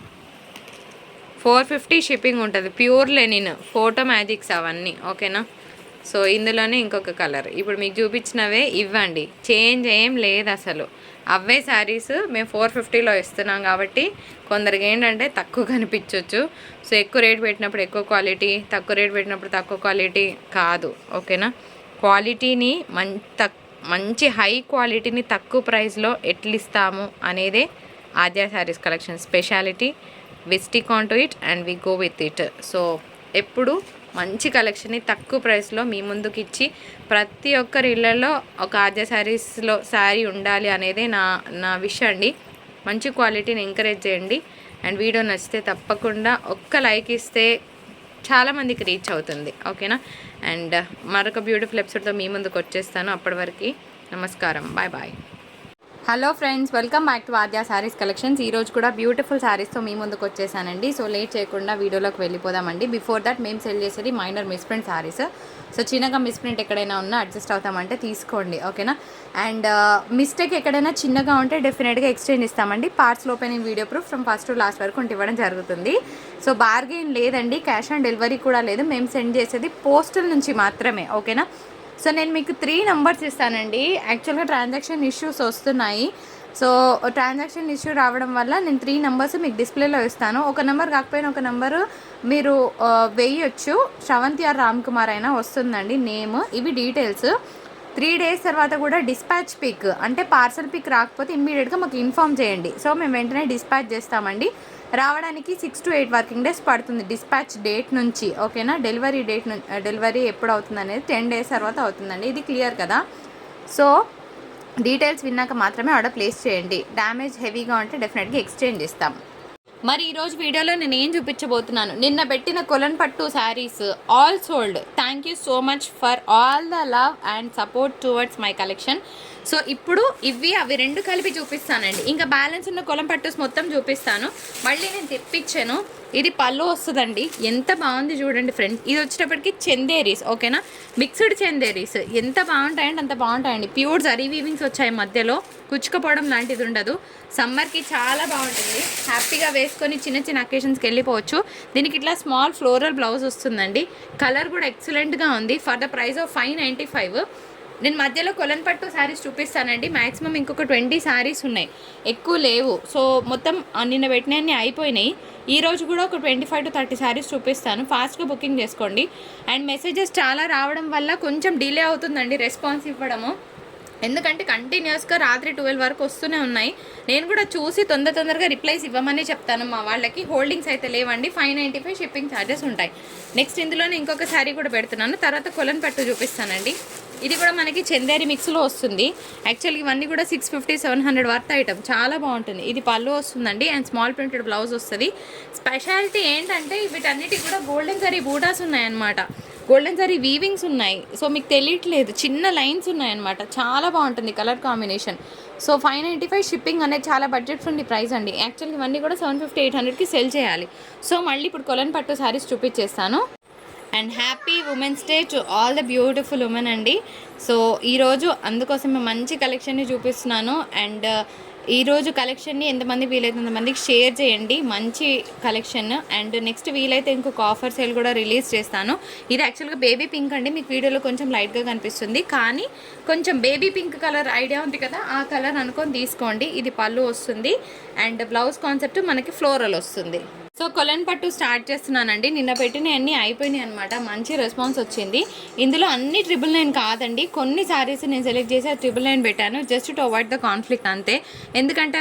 450 షిప్పింగ్ ఉంటుంది. ప్యూర్ లెనిన్, ఫోటో మ్యాజిక్స్ అవన్నీ. ఓకేనా. సో ఇందులోనే ఇంకొక కలర్ ఇప్పుడు మీకు చూపించినవే ఇవ్వండి, చేంజ్ ఏం లేదు అసలు. అవే శారీస్ మేము 450లో ఇస్తున్నాం కాబట్టి కొందరికి ఏంటంటే తక్కువ కనిపించవచ్చు. సో ఎక్కువ రేట్ పెట్టినప్పుడు ఎక్కువ క్వాలిటీ, తక్కువ రేట్ పెట్టినప్పుడు తక్కువ క్వాలిటీ కాదు. ఓకేనా. క్వాలిటీని మంచి హై క్వాలిటీని తక్కువ ప్రైస్లో ఎట్లు ఇస్తాము అనేదే Aadya saris collection speciality. We stick on to it and we go with it. So ఎప్పుడు మంచి కలెక్షన్ని తక్కువ ప్రైస్లో మీ ముందుకు ఇచ్చి ప్రతి ఒక్కరి ఇళ్లలో ఒక ఆద్య శారీస్లో శారీ ఉండాలి అనేదే నా విష్ అండి. మంచి క్వాలిటీని ఎంకరేజ్ చేయండి. అండ్ వీడియో నచ్చితే తప్పకుండా ఒక్క లైక్ ఇస్తే చాలామందికి రీచ్ అవుతుంది. ఓకేనా. అండ్ మరొక బ్యూటిఫుల్ ఎపిసోడ్తో మీ ముందుకు వచ్చేస్తాను. అప్పటి వరకు నమస్కారం, bye bye. Hello friends, welcome back to Aadya Sarees collections. ఈరోజు కూడా బ్యూటిఫుల్ శారీస్తో మీ ముందుకు వచ్చేసానండి. సో లేట్ చేయకుండా వీడియోలోకి వెళ్ళిపోదామండి. బిఫోర్ దట్ మేము సెల్ చేసేది మైనర్ మిస్ప్రింట్ శారీస్. సో చిన్నగా మిస్ప్రింట్ ఎక్కడైనా ఉన్నా అడ్జస్ట్ అవుతామంటే తీసుకోండి. ఓకేనా. అండ్ మిస్టేక్ ఎక్కడైనా చిన్నగా ఉంటే డెఫినెట్గా ఎక్స్చేంజ్ ఇస్తామండి. Parts opening video proof from first to last వరకు ఇవ్వడం జరుగుతుంది. సో బార్గెయిన్ లేదండి, క్యాష్ ఆన్ డెలివరీ కూడా లేదు. మేము సెండ్ చేసేది పోస్టల్ నుంచి మాత్రమే. ఓకేనా. సో నేను మీకు 3 నెంబర్స్ ఇస్తానండి. యాక్చువల్గా ట్రాన్సాక్షన్ ఇష్యూస్ వస్తున్నాయి. సో ట్రాన్సాక్షన్ ఇష్యూ రావడం వల్ల నేను 3 నెంబర్స్ మీకు డిస్ప్లేలో ఇస్తాను. ఒక నెంబర్ కాకపోయినా ఒక నెంబరు మీరు వేయొచ్చు. శ్రవంతి ఆర్ రామ్ కుమార్ అయినా వస్తుందండి నేమ్. ఇవి డీటెయిల్స్. 3 డేస్ తర్వాత కూడా డిస్పాచ్ పిక్ అంటే పార్సల్ పిక్ రాకపోతే ఇమ్మీడియట్గా మాకు ఇన్ఫామ్ చేయండి. సో మేము వెంటనే డిస్పాచ్ చేస్తామండి. రావడానికి 6 to 8 వర్కింగ్ డేస్ పడుతుంది డిస్పాచ్ డేట్ నుంచి. ఓకేనా, డెలివరీ ఎప్పుడు అవుతుంది అనేది 10 డేస్ తర్వాత అవుతుందండి. ఇది క్లియర్ కదా. సో డీటెయిల్స్ విన్నాక మాత్రమే ఆర్డర్ ప్లేస్ చేయండి. డ్యామేజ్ హెవీగా ఉంటే డెఫినెట్గా ఎక్స్చేంజ్ ఇస్తాం. మరి ఈరోజు వీడియోలో నేను ఏం చూపించబోతున్నాను, నిన్న పెట్టిన కొలన్ పట్టు saris all sold. Thank you so much for all the love and support towards my collection. So ఇప్పుడు అవి రెండు కలిపి చూపిస్తానండి. ఇంకా బ్యాలెన్స్ ఉన్న కొలం పట్టుస్ మొత్తం చూపిస్తాను. మళ్ళీ నేను తెప్పించాను. ఇది పళ్ళు వస్తుందండి. ఎంత బాగుంది చూడండి ఫ్రెండ్స్. ఇది వచ్చేటప్పటికి చందేరీస్. ఓకేనా, మిక్స్డ్ చందేరీస్ ఎంత బాగుంటాయండి అంత బాగుంటాయండి. ప్యూర్ జరీ వీవింగ్స్ వచ్చాయి, మధ్యలో కుచ్చుకపోవడం లాంటిది ఉండదు. సమ్మర్కి చాలా బాగుంటుంది. హ్యాపీగా వేసుకొని చిన్న చిన్న అకేషన్స్కి వెళ్ళిపోవచ్చు. దీనికి ఇట్లా స్మాల్ ఫ్లోరల్ బ్లౌజ్ వస్తుందండి. కలర్ కూడా ఎక్సలెంట్గా ఉంది. For the price of 595. నేను మధ్యలో కొలన్ పట్టు శారీస్ చూపిస్తానండి. మ్యాక్సిమం ఇంకొక 20 శారీస్ ఉన్నాయి, ఎక్కువ లేవు. సో మొత్తం నిన్న పెట్టినన్ని అయిపోయినాయి. ఈరోజు కూడా ఒక 25 to 30 శారీస్ చూపిస్తాను. ఫాస్ట్గా బుకింగ్ చేసుకోండి. అండ్ మెసేజెస్ చాలా రావడం వల్ల కొంచెం డిలే అవుతుందండి రెస్పాన్స్ ఇవ్వడము. ఎందుకంటే కంటిన్యూస్గా రాత్రి 12 వరకు వస్తూనే ఉన్నాయి. నేను కూడా చూసి తొందరగా రిప్లైస్ ఇవ్వమని చెప్తాను మా వాళ్ళకి. హోల్డింగ్స్ అయితే లేవండి. 595 షిప్పింగ్ ఛార్జెస్ ఉంటాయి. నెక్స్ట్ ఇందులోనే ఇంకొక శారీ కూడా పెడుతున్నాను. తర్వాత కొలన్ పట్టు చూపిస్తానండి. ఇది కూడా మనకి చందేరి మిక్స్లో వస్తుంది. యాక్చువల్గా ఇవన్నీ కూడా 650-700 వర్త్ ఐటమ్. చాలా బాగుంటుంది. ఇది పళ్ళు వస్తుందండి అండ్ స్మాల్ ప్రింటెడ్ బ్లౌజ్ వస్తుంది. స్పెషాలిటీ ఏంటంటే వీటన్నిటికి కూడా గోల్డెన్ జరీ బూటాస్ ఉన్నాయన్నమాట. గోల్డెన్ జరీ వీవింగ్స్ ఉన్నాయి. సో మీకు తెలియట్లేదు, చిన్న లైన్స్ ఉన్నాయన్నమాట. చాలా బాగుంటుంది కలర్ కాంబినేషన్. సో 595 షిప్పింగ్ అనేది చాలా బడ్జెట్ ఫ్రెండ్లీ ప్రైస్ అండి. యాక్చువల్గా ఇవన్నీ కూడా 750-800కి సెల్ చేయాలి. సో మళ్ళీ ఇప్పుడు కొలన్ పట్టు శారీస్ చూపించేస్తాను. And happy women's day to all the beautiful women అండి. సో ఈరోజు అందుకోసం మంచి కలెక్షన్ని చూపిస్తున్నాను. అండ్ ఈరోజు కలెక్షన్ని ఎంతమంది వీలైతే అంతమందికి షేర్ చేయండి. మంచి కలెక్షన్. అండ్ నెక్స్ట్ వీలైతే ఇంకొక ఆఫర్ సేల్ కూడా రిలీజ్ చేస్తాను. ఇది యాక్చువల్గా బేబీ పింక్ అండి. మీకు వీడియోలో కొంచెం లైట్గా కనిపిస్తుంది, కానీ కొంచెం బేబీ పింక్ కలర్ ఐడియా ఉంది కదా, ఆ కలర్ అనుకొని తీసుకోండి. ఇది పళ్ళు వస్తుంది అండ్ బ్లౌజ్ కాన్సెప్ట్ మనకి ఫ్లోరల్ వస్తుంది. సో కొలన్ పట్టు స్టార్ట్ చేస్తున్నానండి. నిన్న పెట్టిన అన్నీ అయిపోయినాయి అనమాట. మంచి రెస్పాన్స్ వచ్చింది. ఇందులో అన్ని 999 కాదండి. కొన్ని శారీస్ నేను సెలెక్ట్ చేసి 999 పెట్టాను, just to avoid the conflict అంతే. ఎందుకంటే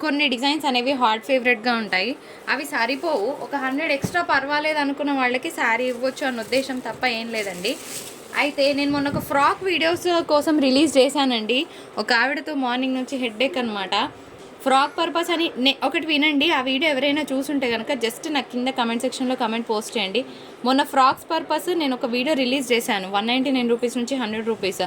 కొన్ని డిజైన్స్ అనేవి హాట్ ఫేవరెట్గా ఉంటాయి, అవి సరిపోవు. ఒక 100 ఎక్స్ట్రా పర్వాలేదు అనుకున్న వాళ్ళకి శారీ ఇవ్వచ్చు అన్న ఉద్దేశం తప్ప ఏం లేదండి. అయితే నేను మొన్న ఒక ఫ్రాక్ వీడియోస్ కోసం రిలీజ్ చేశానండి. ఒక ఆవిడతో మార్నింగ్ నుంచి హెడ్ఏక్ అనమాట. ఫ్రాక్ పర్పస్ అని ఒకటి వినండి. ఆ వీడియో ఎవరైనా చూసుంటే కనుక జస్ట్ నాకు కింద కమెంట్ సెక్షన్లో కమెంట్ పోస్ట్ చేయండి. మొన్న ఫ్రాక్స్ పర్పస్ నేను ఒక వీడియో రిలీజ్ చేశాను. 199 రూపీస్ నుంచి 100 రూపీస్.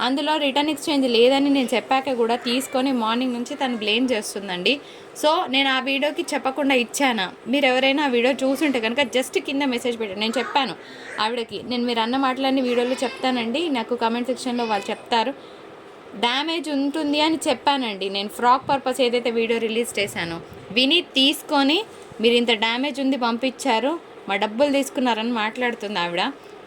అందులో రిటర్న్ ఎక్స్చేంజ్ లేదని నేను చెప్పాక కూడా తీసుకొని మార్నింగ్ నుంచి తను బ్లేమ్ చేస్తుందండి. సో నేను ఆ వీడియోకి చెప్పకుండా ఇచ్చాను. మీరు ఎవరైనా ఆ వీడియో చూసుంటే కనుక జస్ట్ కింద మెసేజ్ పెట్టండి. నేను చెప్పాను ఆవిడకి, నేను మీరు అన్న మాటలన్నీ వీడియోలో చెప్తానండి, నాకు కమెంట్ సెక్షన్లో వాళ్ళు చెప్తారు. డ్యామేజ్ ఉంటుంది అని చెప్పానండి. నేను ఫ్రాక్ పర్పస్ ఏదైతే వీడియో రిలీజ్ చేశానో విని తీసుకొని మీరు ఇంత డ్యామేజ్ ఉంది పంపించారు, మా డబ్బులు తీసుకున్నారని మాట్లాడుతుంది ఆవిడ.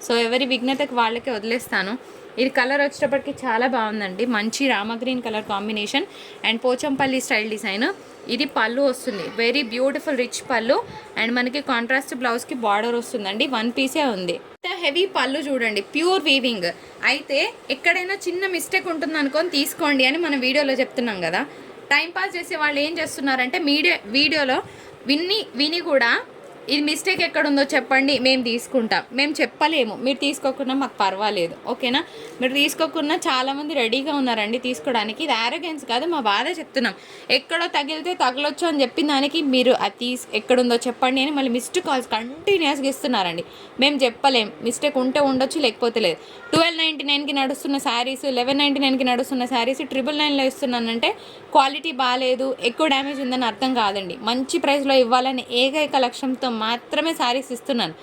సో ఎవరి విఘ్నతకి వాళ్ళకే వదిలేస్తాను. ఇది కలర్ వచ్చేటప్పటికి చాలా బాగుందండి. మంచి Rama green colour combination and Pochampally style design. ఇది పళ్ళు వస్తుంది, very beautiful rich pallu. And మనకి కాంట్రాస్ట్ బ్లౌజ్కి బార్డర్ వస్తుందండి. 1 పీసే ఉంది. హెవీ పళ్ళు చూడండి, ప్యూర్ వీవింగ్. అయితే ఎక్కడైనా చిన్న మిస్టేక్ ఉంటుంది అనుకొని తీసుకోండి అని మనం వీడియోలో చెప్తున్నాం కదా. టైంపాస్ చేసే వాళ్ళు ఏం చేస్తున్నారంటే వీడియోలో విని కూడా ఇది మిస్టేక్ ఎక్కడుందో చెప్పండి, మేము తీసుకుంటాం. మేము చెప్పలేము, మీరు తీసుకోకుండా మాకు పర్వాలేదు. ఓకేనా, మీరు తీసుకోకుండా చాలామంది రెడీగా ఉన్నారండి తీసుకోవడానికి. ఇది ఆరోగెన్స్ కాదు, మా బాధ చెప్తున్నాం. ఎక్కడో తగిలితే తగలొచ్చు అని చెప్పిన దానికి మీరు అది ఎక్కడుందో చెప్పండి అని మళ్ళీ మిస్డ్ కాల్స్ కంటిన్యూస్గా ఇస్తున్నారండి. మేము చెప్పలేం, మిస్టేక్ ఉంటే ఉండొచ్చు, లేకపోతే లేదు. 1299కి నడుస్తున్న శారీస్, 1199కి నడుస్తున్న శారీస్ 999లో ఇస్తున్నానంటే క్వాలిటీ బాగాలేదు, ఎక్కువ డ్యామేజ్ ఉందని అర్థం కాదండి. మంచి ప్రైస్లో ఇవ్వాలని ఏకైక లక్ష్యంతో మాత్రమే శారీస్ ఇస్తున్నాను.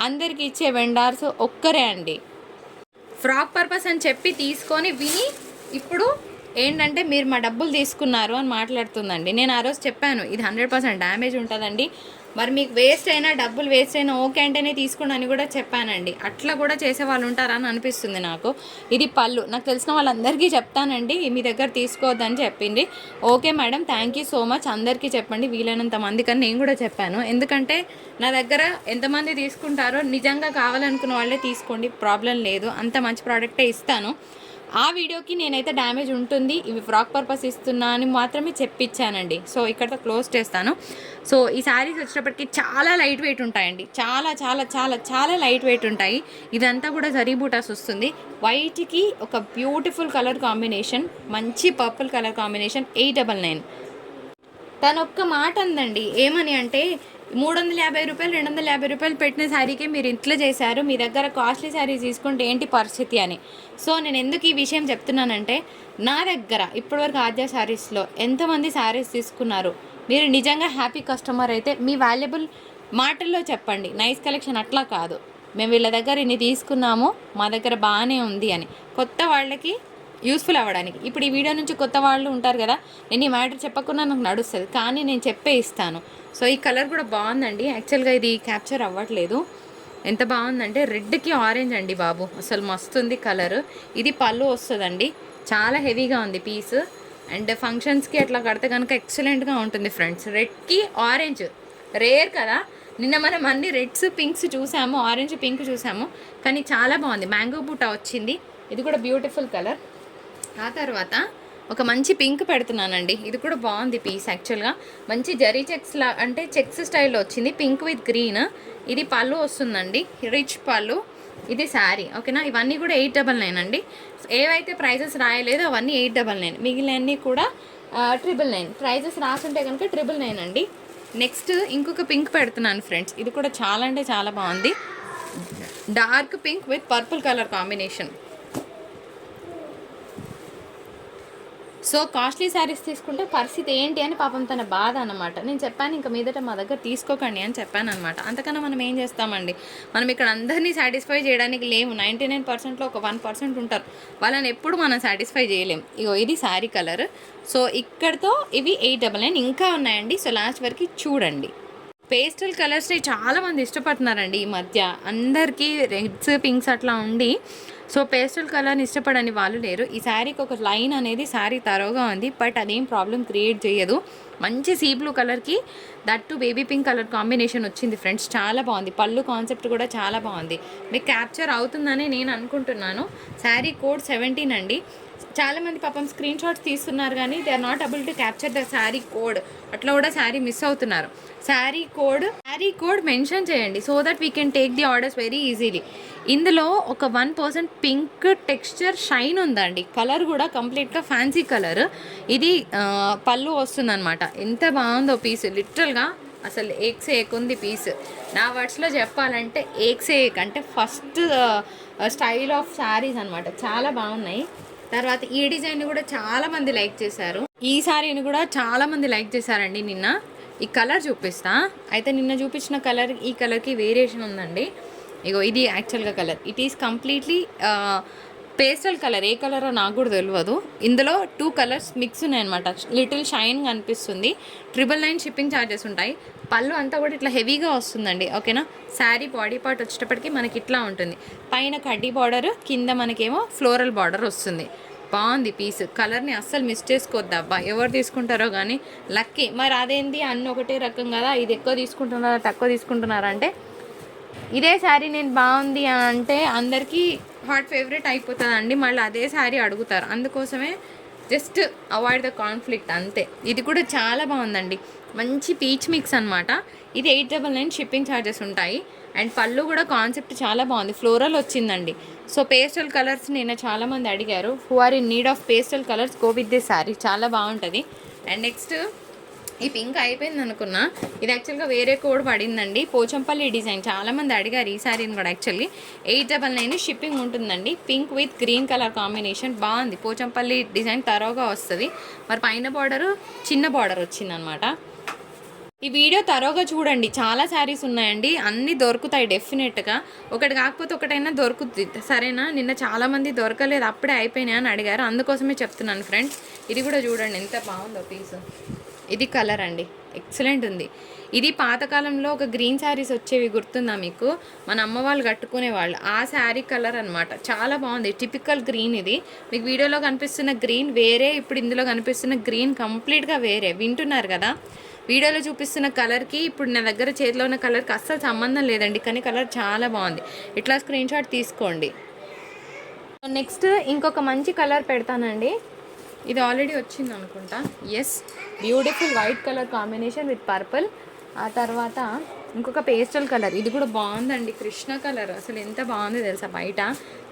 అందరికి ఇచ్చే వెండార్స్ ఒక్కరే అండి. ఫ్రాక్ పర్పస్ అని చెప్పి తీసుకొని విని ఇప్పుడు ఏంటంటే మీరు మా డబ్బులు తీసుకున్నారు అని మాట్లాడుతుందండి. నేను ఆ రోజు చెప్పాను ఇది 100% డ్యామేజ్ ఉంటుందండి, మరి మీకు వేస్ట్ అయినా డబ్బులు వేస్ట్ అయినా ఓకే అంటేనే తీసుకోండి అని కూడా చెప్పానండి. అట్లా కూడా చేసే వాళ్ళు ఉంటారని అనిపిస్తుంది నాకు. ఇది పళ్ళు, నాకు తెలిసిన వాళ్ళందరికీ చెప్తానండి మీ దగ్గర తీసుకోవద్దని చెప్పింది. Okay madam, thank you so much. అందరికీ చెప్పండి వీలైనంత మంది, కానీ నేను కూడా చెప్పాను. ఎందుకంటే నా దగ్గర ఎంతమంది తీసుకుంటారో నిజంగా కావాలనుకున్న వాళ్ళే తీసుకోండి, ప్రాబ్లం లేదు. అంత మంచి ప్రోడక్టే ఇస్తాను. ఆ వీడియోకి నేనైతే డ్యామేజ్ ఉంటుంది, ఇవి ఫ్రాక్ పర్పస్ ఇస్తున్నా అని మాత్రమే చెప్పించానండి. సో ఇక్కడతో క్లోజ్ చేస్తాను. సో ఈ శారీస్ వచ్చేటప్పటికి చాలా లైట్ వెయిట్ ఉంటాయండి, చాలా చాలా చాలా చాలా లైట్ వెయిట్ ఉంటాయి. ఇదంతా కూడా జరీ బూటాస్ వస్తుంది. వైట్కి ఒక బ్యూటిఫుల్ కలర్ కాంబినేషన్, మంచి పర్పుల్ కలర్ కాంబినేషన్, 899. తను ఒక్క మాట అందండి, ఏమని అంటే 350 రూపాయలు 250 రూపాయలు పెట్టిన శారీకే మీరు ఇంట్లో చేశారు, మీ దగ్గర కాస్ట్లీ శారీస్ తీసుకుంటే ఏంటి పరిస్థితి అని. సో నేను ఎందుకు ఈ విషయం చెప్తున్నానంటే, నా దగ్గర ఇప్పటివరకు ఆద్య శారీస్లో ఎంతమంది శారీస్ తీసుకున్నారు, మీరు నిజంగా హ్యాపీ కస్టమర్ అయితే మీ వాల్యుబుల్ మాటల్లో చెప్పండి. నైస్ కలెక్షన్ అట్లా కాదు, మేము వీళ్ళ దగ్గర ఇన్ని తీసుకున్నాము, మా దగ్గర బాగానే ఉంది అని, కొత్త వాళ్ళకి యూస్ఫుల్ అవ్వడానికి. ఇప్పుడు ఈ వీడియో నుంచి కొత్త వాళ్ళు ఉంటారు కదా, నేను ఈ మ్యాటర్ చెప్పకుండా నాకు నడుస్తుంది, కానీ నేను చెప్పే ఇస్తాను. సో ఈ కలర్ కూడా బాగుందండి. యాక్చువల్గా ఇది క్యాప్చర్ అవ్వట్లేదు, ఎంత బాగుందంటే రెడ్కి ఆరెంజ్ అండి బాబు, అసలు మస్తుంది కలర్. ఇది పళ్ళు వస్తుందండి, చాలా హెవీగా ఉంది పీస్. అండ్ ఫంక్షన్స్కి అట్లా కడితే కనుక ఎక్సలెంట్గా ఉంటుంది ఫ్రెండ్స్. రెడ్కి ఆరెంజ్ రేర్ కదా, నిన్న మనం అన్ని రెడ్స్ పింక్స్ చూసాము, ఆరెంజ్ పింక్ చూసాము, కానీ చాలా బాగుంది. మ్యాంగో బూటా వచ్చింది, ఇది కూడా బ్యూటిఫుల్ కలర్. ఆ తర్వాత ఒక మంచి పింక్ పెడుతున్నానండి, ఇది కూడా బాగుంది పీస్. యాక్చువల్గా మంచి జరీ చెక్స్లా అంటే చెక్స్ స్టైల్లో వచ్చింది, పింక్ విత్ గ్రీన్. ఇది పళ్ళు వస్తుందండి, రిచ్ పళ్ళు. ఇది శారీ, ఓకేనా. ఇవన్నీ కూడా 899 అండి. ఏవైతే ప్రైజెస్ రాయలేదో అవన్నీ 899, మిగిలినవన్నీ కూడా 999. ప్రైజెస్ రాసుంటే కనుక 999 అండి. నెక్స్ట్ ఇంకొక పింక్ పెడుతున్నాను ఫ్రెండ్స్, ఇది కూడా చాలా అంటే చాలా బాగుంది. Dark pink with purple colour combination. So costly saris తీసుకుంటే పరిస్థితి ఏంటి అని పాపం తన బాధ అనమాట. నేను చెప్పాను ఇంకా మీదట మా దగ్గర తీసుకోకండి అని చెప్పాను అనమాట. అంతకన్నా మనం ఏం చేస్తామండి, మనం ఇక్కడ అందరినీ సాటిస్ఫై చేయడానికి లేము. 99%లో ఒక 1% ఉంటారు, వాళ్ళని ఎప్పుడు మనం సాటిస్ఫై చేయలేము. ఇగో ఇది శారీ కలర్. సో ఇక్కడతో ఇవి 899, ఇంకా ఉన్నాయండి. సో లాస్ట్ వరకు చూడండి. పేస్టల్ కలర్స్ని చాలామంది ఇష్టపడుతున్నారండి ఈ మధ్య, అందరికీ రెడ్స్ పింక్స్ అట్లా ఉండి. సో పేస్టల్ కలర్ని ఇష్టపడని వాళ్ళు లేరు. ఈ శారీకి ఒక లైన్ అనేది శారీ తరోగా ఉంది, బట్ అదేం ప్రాబ్లం క్రియేట్ చేయదు. మంచి సీ బ్లూ కలర్కి that baby pink colour combination వచ్చింది ఫ్రెండ్స్, చాలా బాగుంది. పళ్ళు కాన్సెప్ట్ కూడా చాలా బాగుంది. మీకు క్యాప్చర్ అవుతుందని నేను అనుకుంటున్నాను. శారీ కోడ్ 17 అండి. చాలామంది పాపం స్క్రీన్ షాట్స్ తీస్తున్నారు కానీ they are not able to capture the sari code, అట్లా కూడా శారీ మిస్ అవుతున్నారు. శారీ కోడ్ మెన్షన్ చేయండి, so that we can take the orders very easily. ఇందులో ఒక 1% పింక్ టెక్స్చర్ షైన్ ఉందండి, కలర్ కూడా కంప్లీట్గా ఫ్యాన్సీ కలర్. ఇది పళ్ళు వస్తుందన్నమాట. ఎంత బాగుందో పీస్, లిటరల్గా అసలు ఏక్సే ఏక్ ఉంది పీస్. నా వర్డ్స్లో చెప్పాలంటే ఏక్సే ఏక్ అంటే ఫస్ట్ స్టైల్ ఆఫ్ శారీస్ అనమాట, చాలా బాగున్నాయి. తర్వాత ఈ డిజైన్ కూడా చాలామంది లైక్ చేశారు, ఈ శారీని కూడా చాలామంది లైక్ చేశారండి. నిన్న ఈ కలర్ చూపిస్తా. అయితే నిన్న చూపించిన కలర్ ఈ కలర్కి వేరియేషన్ ఉందండి. ఇగో ఇది యాక్చువల్గా colour, it is completely pastel colour. ఏ కలరో నాకు కూడా తెలియదు. ఇందులో 2 కలర్స్ మిక్స్ ఉన్నాయన్నమాట. లిటిల్ షైన్ కనిపిస్తుంది. 999 షిప్పింగ్ ఛార్జెస్ ఉంటాయి. పళ్ళు అంతా కూడా ఇట్లా హెవీగా వస్తుందండి, ఓకేనా. శారీ బాడీ పార్ట్ వచ్చేటప్పటికి మనకి ఇట్లా ఉంటుంది, పైన కడ్డీ బార్డర్, కింద మనకేమో ఫ్లోరల్ బార్డర్ వస్తుంది. బాగుంది పీస్, కలర్ని అస్సలు మిస్ చేసుకోవద్దు అబ్బా, ఎవరు తీసుకుంటారో కానీ లక్కీ. మరి అదేంది అన్నీ ఒకటే రకం కదా, ఇది ఎక్కువ తీసుకుంటున్నారా తక్కువ తీసుకుంటున్నారా అంటే, ఇదే శారీ నేను బాగుంది అంటే అందరికీ హాట్ ఫేవరెట్ అయిపోతుందండి, మళ్ళీ అదే శారీ అడుగుతారు. అందుకోసమే జస్ట్ అవాయిడ్ ద కాన్ఫ్లిక్ట్ అంతే. ఇది కూడా చాలా బాగుందండి, మంచి పీచ్ మిక్స్ అనమాట. ఇది 899 షిప్పింగ్ ఛార్జెస్ ఉంటాయి. అండ్ పళ్ళు కూడా కాన్సెప్ట్ చాలా బాగుంది, ఫ్లోరల్ వచ్చిందండి. సో పేస్టల్ కలర్స్ నిన్న చాలామంది అడిగారు, who are in need of pastel colours, go with this sari, చాలా బాగుంటుంది. అండ్ నెక్స్ట్ ఈ పింక్ అయిపోయింది అనుకున్నా, ఇది యాక్చువల్గా వేరే కోడ్ పడిందండి, పోచంపల్లి డిజైన్. చాలామంది అడిగారు ఈ శారీని కూడా. యాక్చువల్లీ 899 షిప్పింగ్ ఉంటుందండి. Pink with green colour combination బాగుంది, పోచంపల్లి డిజైన్ తరోగా వస్తుంది. మరి పైన బార్డరు చిన్న బార్డర్ వచ్చిందనమాట. ఈ వీడియో తరోగా చూడండి, చాలా శారీస్ ఉన్నాయండి, అన్నీ దొరుకుతాయి డెఫినెట్గా. ఒకటి కాకపోతే ఒకటైనా దొరుకుతుంది, సరేనా. నిన్న చాలామంది దొరకలేదు, అప్పుడే అయిపోయినాయి అని అడిగారు, అందుకోసమే చెప్తున్నాను ఫ్రెండ్స్. ఇది కూడా చూడండి ఎంత బాగుందో పీస్. ఇది కలర్ అండి, ఎక్సలెంట్ ఉంది. ఇది పాతకాలంలో ఒక గ్రీన్ శారీస్ వచ్చేవి గుర్తుందా మీకు? మన అమ్మ వాళ్ళు కట్టుకునేవాళ్ళు. ఆ శారీ కలర్ అనమాట. చాలా బాగుంది. టిపికల్ గ్రీన్ ఇది. మీకు వీడియోలో కనిపిస్తున్న గ్రీన్ వేరే, ఇప్పుడు ఇందులో కనిపిస్తున్న గ్రీన్ కంప్లీట్గా వేరే. వింటున్నారు కదా? వీడియోలో చూపిస్తున్న కలర్కి ఇప్పుడు నా దగ్గర చేతిలో ఉన్న కలర్కి అస్సలు సంబంధం లేదండి, కానీ కలర్ చాలా బాగుంది. ఇట్లా స్క్రీన్ షాట్ తీసుకోండి. నెక్స్ట్ ఇంకొక మంచి కలర్ పెడతానండి. ఇది ఆల్రెడీ వచ్చింది అనుకుంటా. Yes, beautiful white colour combination with purple. ఆ తర్వాత ఇంకొక పేస్టల్ కలర్, ఇది కూడా బాగుందండి. కృష్ణ కలర్ అసలు ఎంత బాగుంది తెలుసా, బయట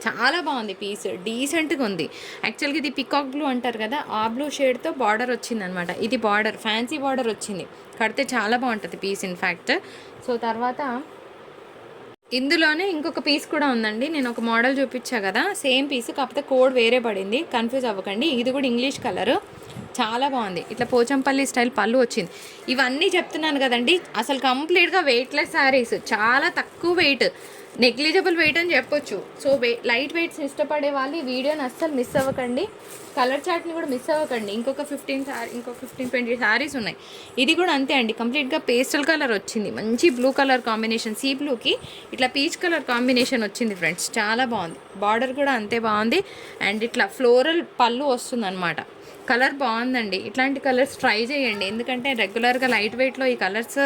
చాలా బాగుంది. పీస్ డీసెంట్గా ఉంది. యాక్చువల్గా ఇది పికాక్ బ్లూ అంటారు కదా, ఆ బ్లూ షేడ్తో బార్డర్ వచ్చిందనమాట. ఇది బార్డర్ ఫ్యాన్సీ బార్డర్ వచ్చింది. కడితే చాలా బాగుంటుంది పీస్ ఇన్ఫ్యాక్ట్. సో తర్వాత ఇందులోనే ఇంకొక పీస్ కూడా ఉందండి. నేను ఒక మోడల్ చూపించా కదా, సేమ్ పీస్, కాకపోతే కోడ్ వేరే పడింది, కన్ఫ్యూజ్ అవ్వకండి. ఇది కూడా ఇంగ్లీష్ కలరు, చాలా బాగుంది. ఇట్లా పోచంపల్లి స్టైల్ పళ్ళు వచ్చింది. ఇవన్నీ చెప్తున్నాను కదండి, అసలు కంప్లీట్గా వెయిట్లెస్ శారీస్, చాలా తక్కువ వెయిట్, నెగ్లిజిబుల్ వెయిట్ అని చెప్పొచ్చు. సో లైట్ వెయిట్స్ ఇష్టపడే వాళ్ళు ఈ వీడియోని అస్సలు మిస్ అవ్వకండి. కలర్ చార్ట్ని కూడా మిస్ అవ్వకండి. ఇంకొక 15-20 శారీస్ ఉన్నాయి. ఇది కూడా అంతే అండి, కంప్లీట్గా పేస్టల్ కలర్ వచ్చింది. మంచి బ్లూ కలర్ కాంబినేషన్, సీ బ్లూకి ఇట్లా పీచ్ కలర్ కాంబినేషన్ వచ్చింది ఫ్రెండ్స్, చాలా బాగుంది. బార్డర్ కూడా అంతే బాగుంది. అండ్ ఇట్లా ఫ్లోరల్ పళ్ళు వస్తుంది అనమాట. కలర్ బాగుందండి. ఇట్లాంటి కలర్స్ ట్రై చేయండి, ఎందుకంటే రెగ్యులర్గా లైట్ వెయిట్లో ఈ కలర్స్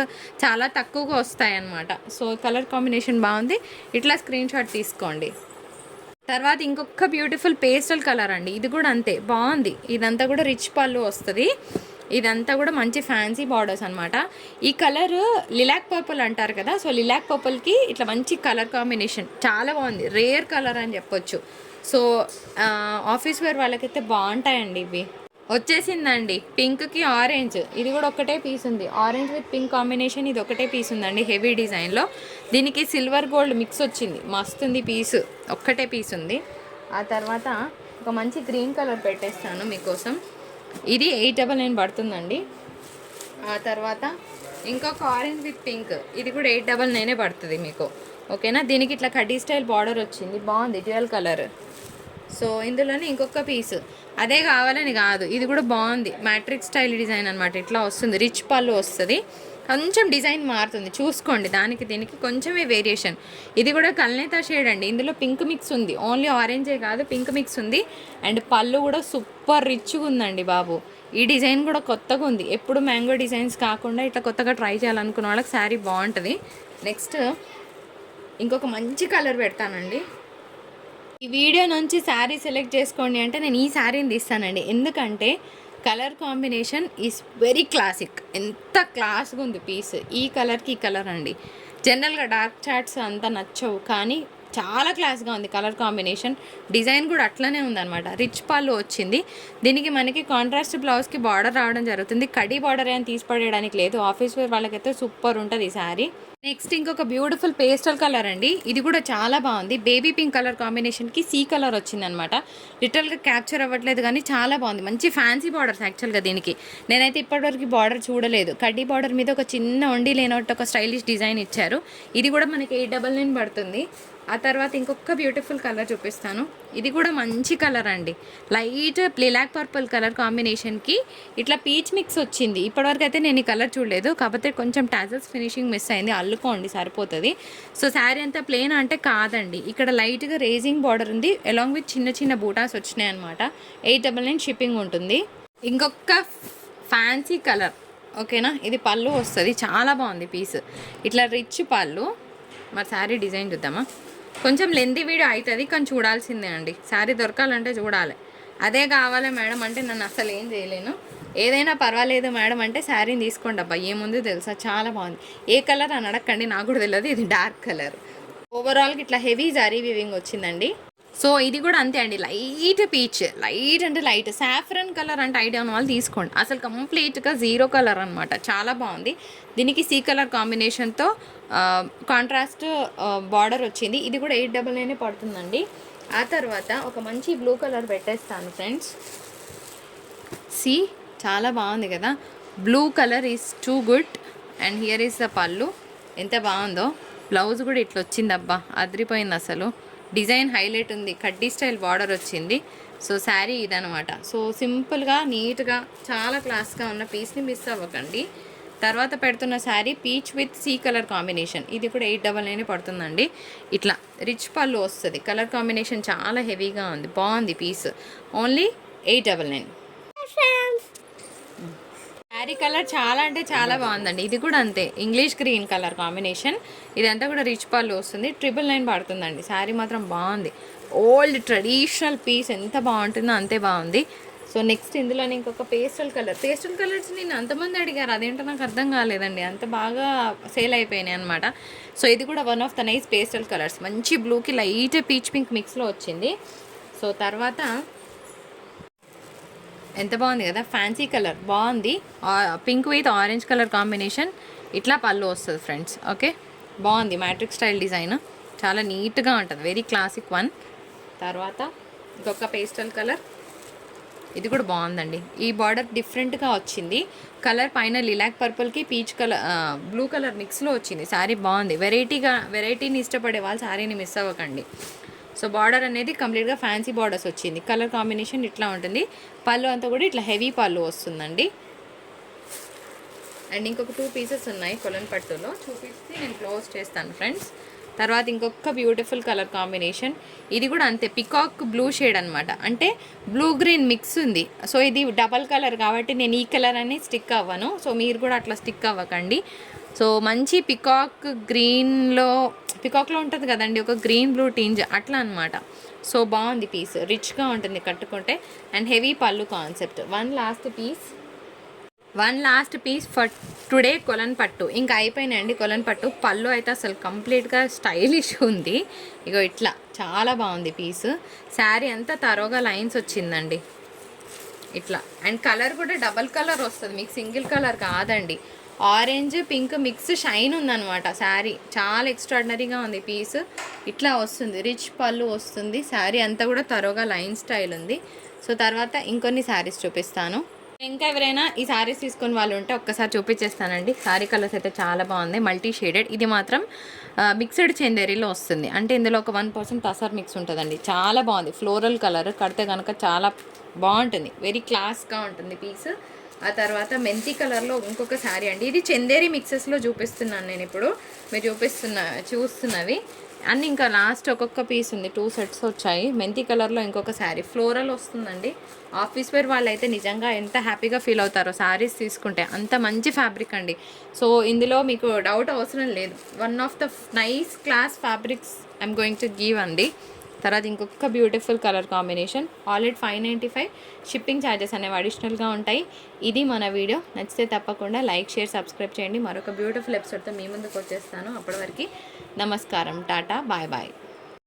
చాలా తక్కువగా వస్తాయన్నమాట. సో కలర్ కాంబినేషన్ బాగుంది. ఇట్లా స్క్రీన్ షాట్ తీసుకోండి. తర్వాత ఇంకొక బ్యూటిఫుల్ పేస్టల్ కలర్ అండి, ఇది కూడా అంతే బాగుంది. ఇదంతా కూడా రిచ్ పళ్ళు వస్తుంది. ఇదంతా కూడా మంచి ఫ్యాన్సీ బార్డర్స్ అనమాట. ఈ కలర్ లిలాక్ పర్పుల్ అంటారు కదా, సో లిలాక్ పర్పుల్కి ఇట్లా మంచి కలర్ కాంబినేషన్ చాలా బాగుంది. రేర్ కలర్ అని చెప్పొచ్చు. సో ఆఫీస్ వేర్ వాళ్ళకైతే బాగుంటాయండి ఇవి. వచ్చేసిందండి పింక్కి ఆరెంజ్, ఇది కూడా ఒకటే పీస్ ఉంది. ఆరెంజ్ విత్ పింక్ కాంబినేషన్, ఇది ఒకటే పీస్ ఉందండి హెవీ డిజైన్లో. దీనికి సిల్వర్ గోల్డ్ మిక్స్ వచ్చింది, మస్తుంది పీస్, ఒక్కటే పీస్ ఉంది. ఆ తర్వాత ఒక మంచి గ్రీన్ కలర్ పెట్టేస్తాను మీకోసం. ఇది 899 పడుతుందండి. ఆ తర్వాత ఇంకొక ఆరెంజ్ విత్ పింక్, ఇది కూడా 899 పడుతుంది మీకు. ఓకేనా? దీనికి ఇట్లా కడ్డీ స్టైల్ బార్డర్ వచ్చింది, బాగుంది, డ్యూయల్ కలర్. సో ఇందులోనే ఇంకొక పీస్, అదే కావాలని కాదు, ఇది కూడా బాగుంది. మ్యాట్రిక్స్ స్టైల్ డిజైన్ అనమాట. ఇట్లా వస్తుంది, రిచ్ పళ్ళు వస్తుంది, కొంచెం డిజైన్ మారుతుంది, చూసుకోండి. దానికి దీనికి కొంచెమే వేరియేషన్. ఇది కూడా కల్నేతా షేడ్ అండి, ఇందులో పింక్ మిక్స్ ఉంది. ఓన్లీ ఆరెంజే కాదు, పింక్ మిక్స్ ఉంది. అండ్ పళ్ళు కూడా సూపర్ రిచ్గా ఉందండి బాబు. ఈ డిజైన్ కూడా కొత్తగా ఉంది. ఎప్పుడు మ్యాంగో డిజైన్స్ కాకుండా ఇట్లా కొత్తగా ట్రై చేయాలనుకున్న వాళ్ళకి శారీ బాగుంటుంది. నెక్స్ట్ ఇంకొక మంచి కలర్ పెడతానండి. ఈ వీడియో నుంచి శారీ సెలెక్ట్ చేసుకోండి అంటే నేను ఈ శారీని తీస్తానండి, ఎందుకంటే colour combination is very classic. ఎంత క్లాస్గా ఉంది పీస్. ఈ కలర్కి ఈ కలర్ అండి. జనరల్గా డార్క్ చార్ట్స్ అంతా నచ్చవు, కానీ చాలా క్లాస్గా ఉంది కలర్ కాంబినేషన్. డిజైన్ కూడా అట్లనే ఉందన్నమాట. రిచ్ పళ్ళు వచ్చింది. దీనికి మనకి కాంట్రాస్ట్ బ్లౌజ్కి బార్డర్ రావడం జరుగుతుంది. కడీ బార్డర్ అని తీసిపడేయడానికి లేదు. ఆఫీస్ వేర్ వాళ్ళకైతే సూపర్ ఉంటుంది ఈ శారీ. నెక్స్ట్ ఇంకొక బ్యూటిఫుల్ పేస్టల్ కలర్ అండి, ఇది కూడా చాలా బాగుంది. బేబీ పింక్ కలర్ కాంబినేషన్కి సీ కలర్ వచ్చిందనమాట. లిటరల్గా క్యాప్చర్ అవ్వట్లేదు, కానీ చాలా బాగుంది. మంచి ఫ్యాన్సీ బార్డర్స్ యాక్చువల్గా దీనికి. నేనైతే ఇప్పటివరకు బార్డర్ చూడలేదు. కడ్డీ బార్డర్ మీద ఒక చిన్న వండి లేనట్టు ఒక స్టైలిష్ డిజైన్ ఇచ్చారు. ఇది కూడా మనకి 899 పడుతుంది. ఆ తర్వాత ఇంకొక బ్యూటిఫుల్ కలర్ చూపిస్తాను. ఇది కూడా మంచి కలర్ అండి, లైట్ లిలాక్ పర్పుల్ కలర్ కాంబినేషన్కి ఇట్లా పీచ్ మిక్స్ వచ్చింది. ఇప్పటివరకు అయితే నేను ఈ కలర్ చూడలేదు, కాకపోతే కొంచెం టాజల్స్ ఫినిషింగ్ మిస్ అయింది. అల్లుకోండి సరిపోతుంది. సో శారీ అంతా ప్లెయిన్ అంటే కాదండి, ఇక్కడ లైట్గా రేజింగ్ బార్డర్ ఉంది, అలాంగ్ విత్ చిన్న చిన్న బూటాస్ వచ్చినాయి అనమాట. 899 షిప్పింగ్ ఉంటుంది. ఇంకొక ఫ్యాన్సీ కలర్, ఓకేనా? ఇది పళ్ళు వస్తుంది, చాలా బాగుంది పీస్. ఇట్లా రిచ్ పళ్ళు. మరి శారీ డిజైన్ చూద్దామా? కొంచెం లెంతీ వీడియో అవుతుంది, కానీ చూడాల్సిందే అండి. శారీ దొరకాలంటే చూడాలి. అదే కావాలి మేడం అంటే నన్ను అసలు ఏం చేయలేను. ఏదైనా పర్వాలేదు మేడం అంటే శారీని తీసుకోండి అబ్బా, ఏముంది తెలుసా, చాలా బాగుంది. ఏ కలర్ అని అడగండి, నాకు కూడా తెలియదు. ఇది డార్క్ కలర్. ఓవరాల్గా ఇట్లా హెవీ జరీ వీవింగ్ వచ్చిందండి. సో ఇది కూడా అంతే అండి, లైట్ పీచ్, లైట్ అంటే లైట్ సాఫ్రన్ కలర్ అంటే ఐడియా ఉన్న వాళ్ళు తీసుకోండి. అసలు కంప్లీట్గా జీరో కలర్ అనమాట, చాలా బాగుంది. దీనికి సీ కలర్ కాంబినేషన్తో కాంట్రాస్ట్ బార్డర్ వచ్చింది. ఇది కూడా 899 పడుతుందండి. ఆ తర్వాత ఒక మంచి బ్లూ కలర్ పెట్టేస్తాను ఫ్రెండ్స్. సి చాలా బాగుంది కదా, blue colour is too good. And here is the పళ్ళు, ఎంత బాగుందో. బ్లౌజ్ కూడా ఇట్లా వచ్చింది అబ్బా, అదిరిపోయింది అసలు. డిజైన్ హైలైట్ ఉంది, కడ్డీ స్టైల్ బార్డర్ వచ్చింది. సో శారీ ఇదనమాట. సో సింపుల్గా నీట్గా చాలా క్లాస్గా ఉన్న పీస్ని మిస్ అవ్వకండి. తర్వాత పెడుతున్న sari peach with sea colour combination. ఇది కూడా 899 పడుతుందండి. ఇట్లా రిచ్ పళ్ళు వస్తుంది. కలర్ కాంబినేషన్ చాలా హెవీగా ఉంది, బాగుంది పీస్. ఓన్లీ 899. శారీ కలర్ చాలా అంటే చాలా బాగుందండి. ఇది కూడా అంతే, ఇంగ్లీష్ గ్రీన్ కలర్ కాంబినేషన్. ఇదంతా కూడా రిచ్ పళ్ళు వస్తుంది. 999 పడుతుందండి. శారీ మాత్రం బాగుంది. ఓల్డ్ ట్రెడిషనల్ పీస్ ఎంత బాగుంటుందో అంతే బాగుంది. సో నెక్స్ట్ ఇందులోనే ఇంకొక పేస్టల్ కలర్స్ నేను అంతమంది అడిగారు, అదేంటో నాకు అర్థం కాలేదండి, అంత బాగా సేల్ అయిపోయినాయి అనమాట. సో ఇది కూడా one of the nice pastel colours. మంచి బ్లూకి లైట్ పీచ్ పింక్ మిక్స్లో వచ్చింది. సో తర్వాత ఎంత బాగుంది కదా, ఫ్యాన్సీ కలర్ బాగుంది. Pink with orange colour combination. ఇట్లా పళ్ళు వస్తుంది ఫ్రెండ్స్. ఓకే, బాగుంది. మ్యాట్రిక్ స్టైల్ డిజైన్ చాలా నీట్గా ఉంటుంది, వెరీ క్లాసిక్ వన్. తర్వాత ఇంకొక పేస్టల్ కలర్, ఇది కూడా బాగుందండి. ఈ బార్డర్ డిఫరెంట్గా వచ్చింది. కలర్ పైన లిలాక్ పర్పుల్కి పీచ్ కలర్ బ్లూ కలర్ మిక్స్లో వచ్చింది. శారీ బాగుంది. వెరైటీని ఇష్టపడే వాళ్ళు శారీని మిస్ అవ్వకండి. సో బార్డర్ అనేది కంప్లీట్గా ఫ్యాన్సీ బార్డర్స్ వచ్చింది. కలర్ కాంబినేషన్ ఇట్లా ఉంటుంది. పళ్ళు అంతా కూడా ఇట్లా హెవీ పళ్ళు వస్తుందండి. అండ్ ఇంకొక 2 పీసెస్ ఉన్నాయి కొలన్ పట్టులో, చూపిస్తే నేను క్లోజ్ చేస్తాను ఫ్రెండ్స్. తర్వాత ఇంకొక బ్యూటిఫుల్ కలర్ కాంబినేషన్. ఇది కూడా అంతే, పికాక్ బ్లూ షేడ్ అనమాట, అంటే బ్లూ గ్రీన్ మిక్స్ ఉంది. సో ఇది డబల్ కలర్ కాబట్టి నేను ఈ కలర్ అని స్టిక్ అవ్వను. సో మీరు కూడా అట్లా స్టిక్ అవ్వకండి. సో మంచి పికాక్లో ఉంటుంది కదండి, ఒక గ్రీన్ బ్లూ టింజ్ అట్లా అనమాట. సో బాగుంది పీస్, రిచ్గా ఉంటుంది కట్టుకుంటే. And heavy pallu concept. One last piece for today కొలన్ పట్టు. ఇంకా అయిపోయినాయండి కొలన్ పట్టు. పళ్ళు అయితే అసలు కంప్లీట్గా స్టైలిష్ ఉంది. ఇగో ఇట్లా చాలా బాగుంది పీస్. శారీ అంతా తరోగా లైన్స్ వచ్చిందండి ఇట్లా. అండ్ కలర్ కూడా డబల్ కలర్ వస్తుంది, మీకు సింగిల్ కలర్ కాదండి. ఆరెంజ్ పింక్ మిక్స్ షైన్ ఉందన్నమాట. శారీ చాలా ఎక్స్ట్రాడినరీగా ఉంది పీస్. ఇట్లా వస్తుంది, రిచ్ పళ్ళు వస్తుంది. శారీ అంతా కూడా తరోగా లైన్ స్టైల్ ఉంది. సో తర్వాత ఇంకొన్ని శారీస్ చూపిస్తాను. ఇంకా ఎవరైనా ఈ శారీస్ తీసుకుని వాళ్ళు ఉంటే ఒక్కసారి చూపించేస్తానండి. శారీ కలర్స్ అయితే చాలా బాగుంది, మల్టీ షేడెడ్. ఇది మాత్రం మిక్స్డ్ చందేరీలో వస్తుంది, అంటే ఇందులో ఒక 1% టసర్ మిక్స్ ఉంటుందండి. చాలా బాగుంది, ఫ్లోరల్ కలర్. కడితే కనుక చాలా బాగుంటుంది, వెరీ క్లాస్గా ఉంటుంది పీస్. ఆ తర్వాత మెంతి కలర్లో ఇంకొక శారీ అండి. ఇది చందేరి మిక్సెస్లో చూపిస్తున్నాను నేను ఇప్పుడు, మీరు చూస్తున్నవి అన్నీ. ఇంకా లాస్ట్ ఒక్కొక్క పీస్ ఉంది, 2 సెట్స్ వచ్చాయి. మెంతి కలర్లో ఇంకొక శారీ ఫ్లోరల్ వస్తుందండి. ఆఫీస్ వేర్ వాళ్ళు అయితే నిజంగా ఎంత హ్యాపీగా ఫీల్ అవుతారో శారీస్ తీసుకుంటే, అంత మంచి ఫ్యాబ్రిక్ అండి. సో ఇందులో మీకు డౌట్ అవసరం లేదు, one of the nice class fabrics I'm going to give అండి. తర్వాత ఇంకొక beautiful colour combination. Already 595 shipping charges అనేవి అడిషనల్గా ఉంటాయి. ఇది మన వీడియో నచ్చితే తప్పకుండా లైక్, షేర్, సబ్స్క్రైబ్ చేయండి. మరొక బ్యూటిఫుల్ ఎపిసోడ్తో మీ ముందుకు వచ్చేస్తాను. అప్పటి వరకు నమస్కారం, టాటా, బాయ్ బాయ్.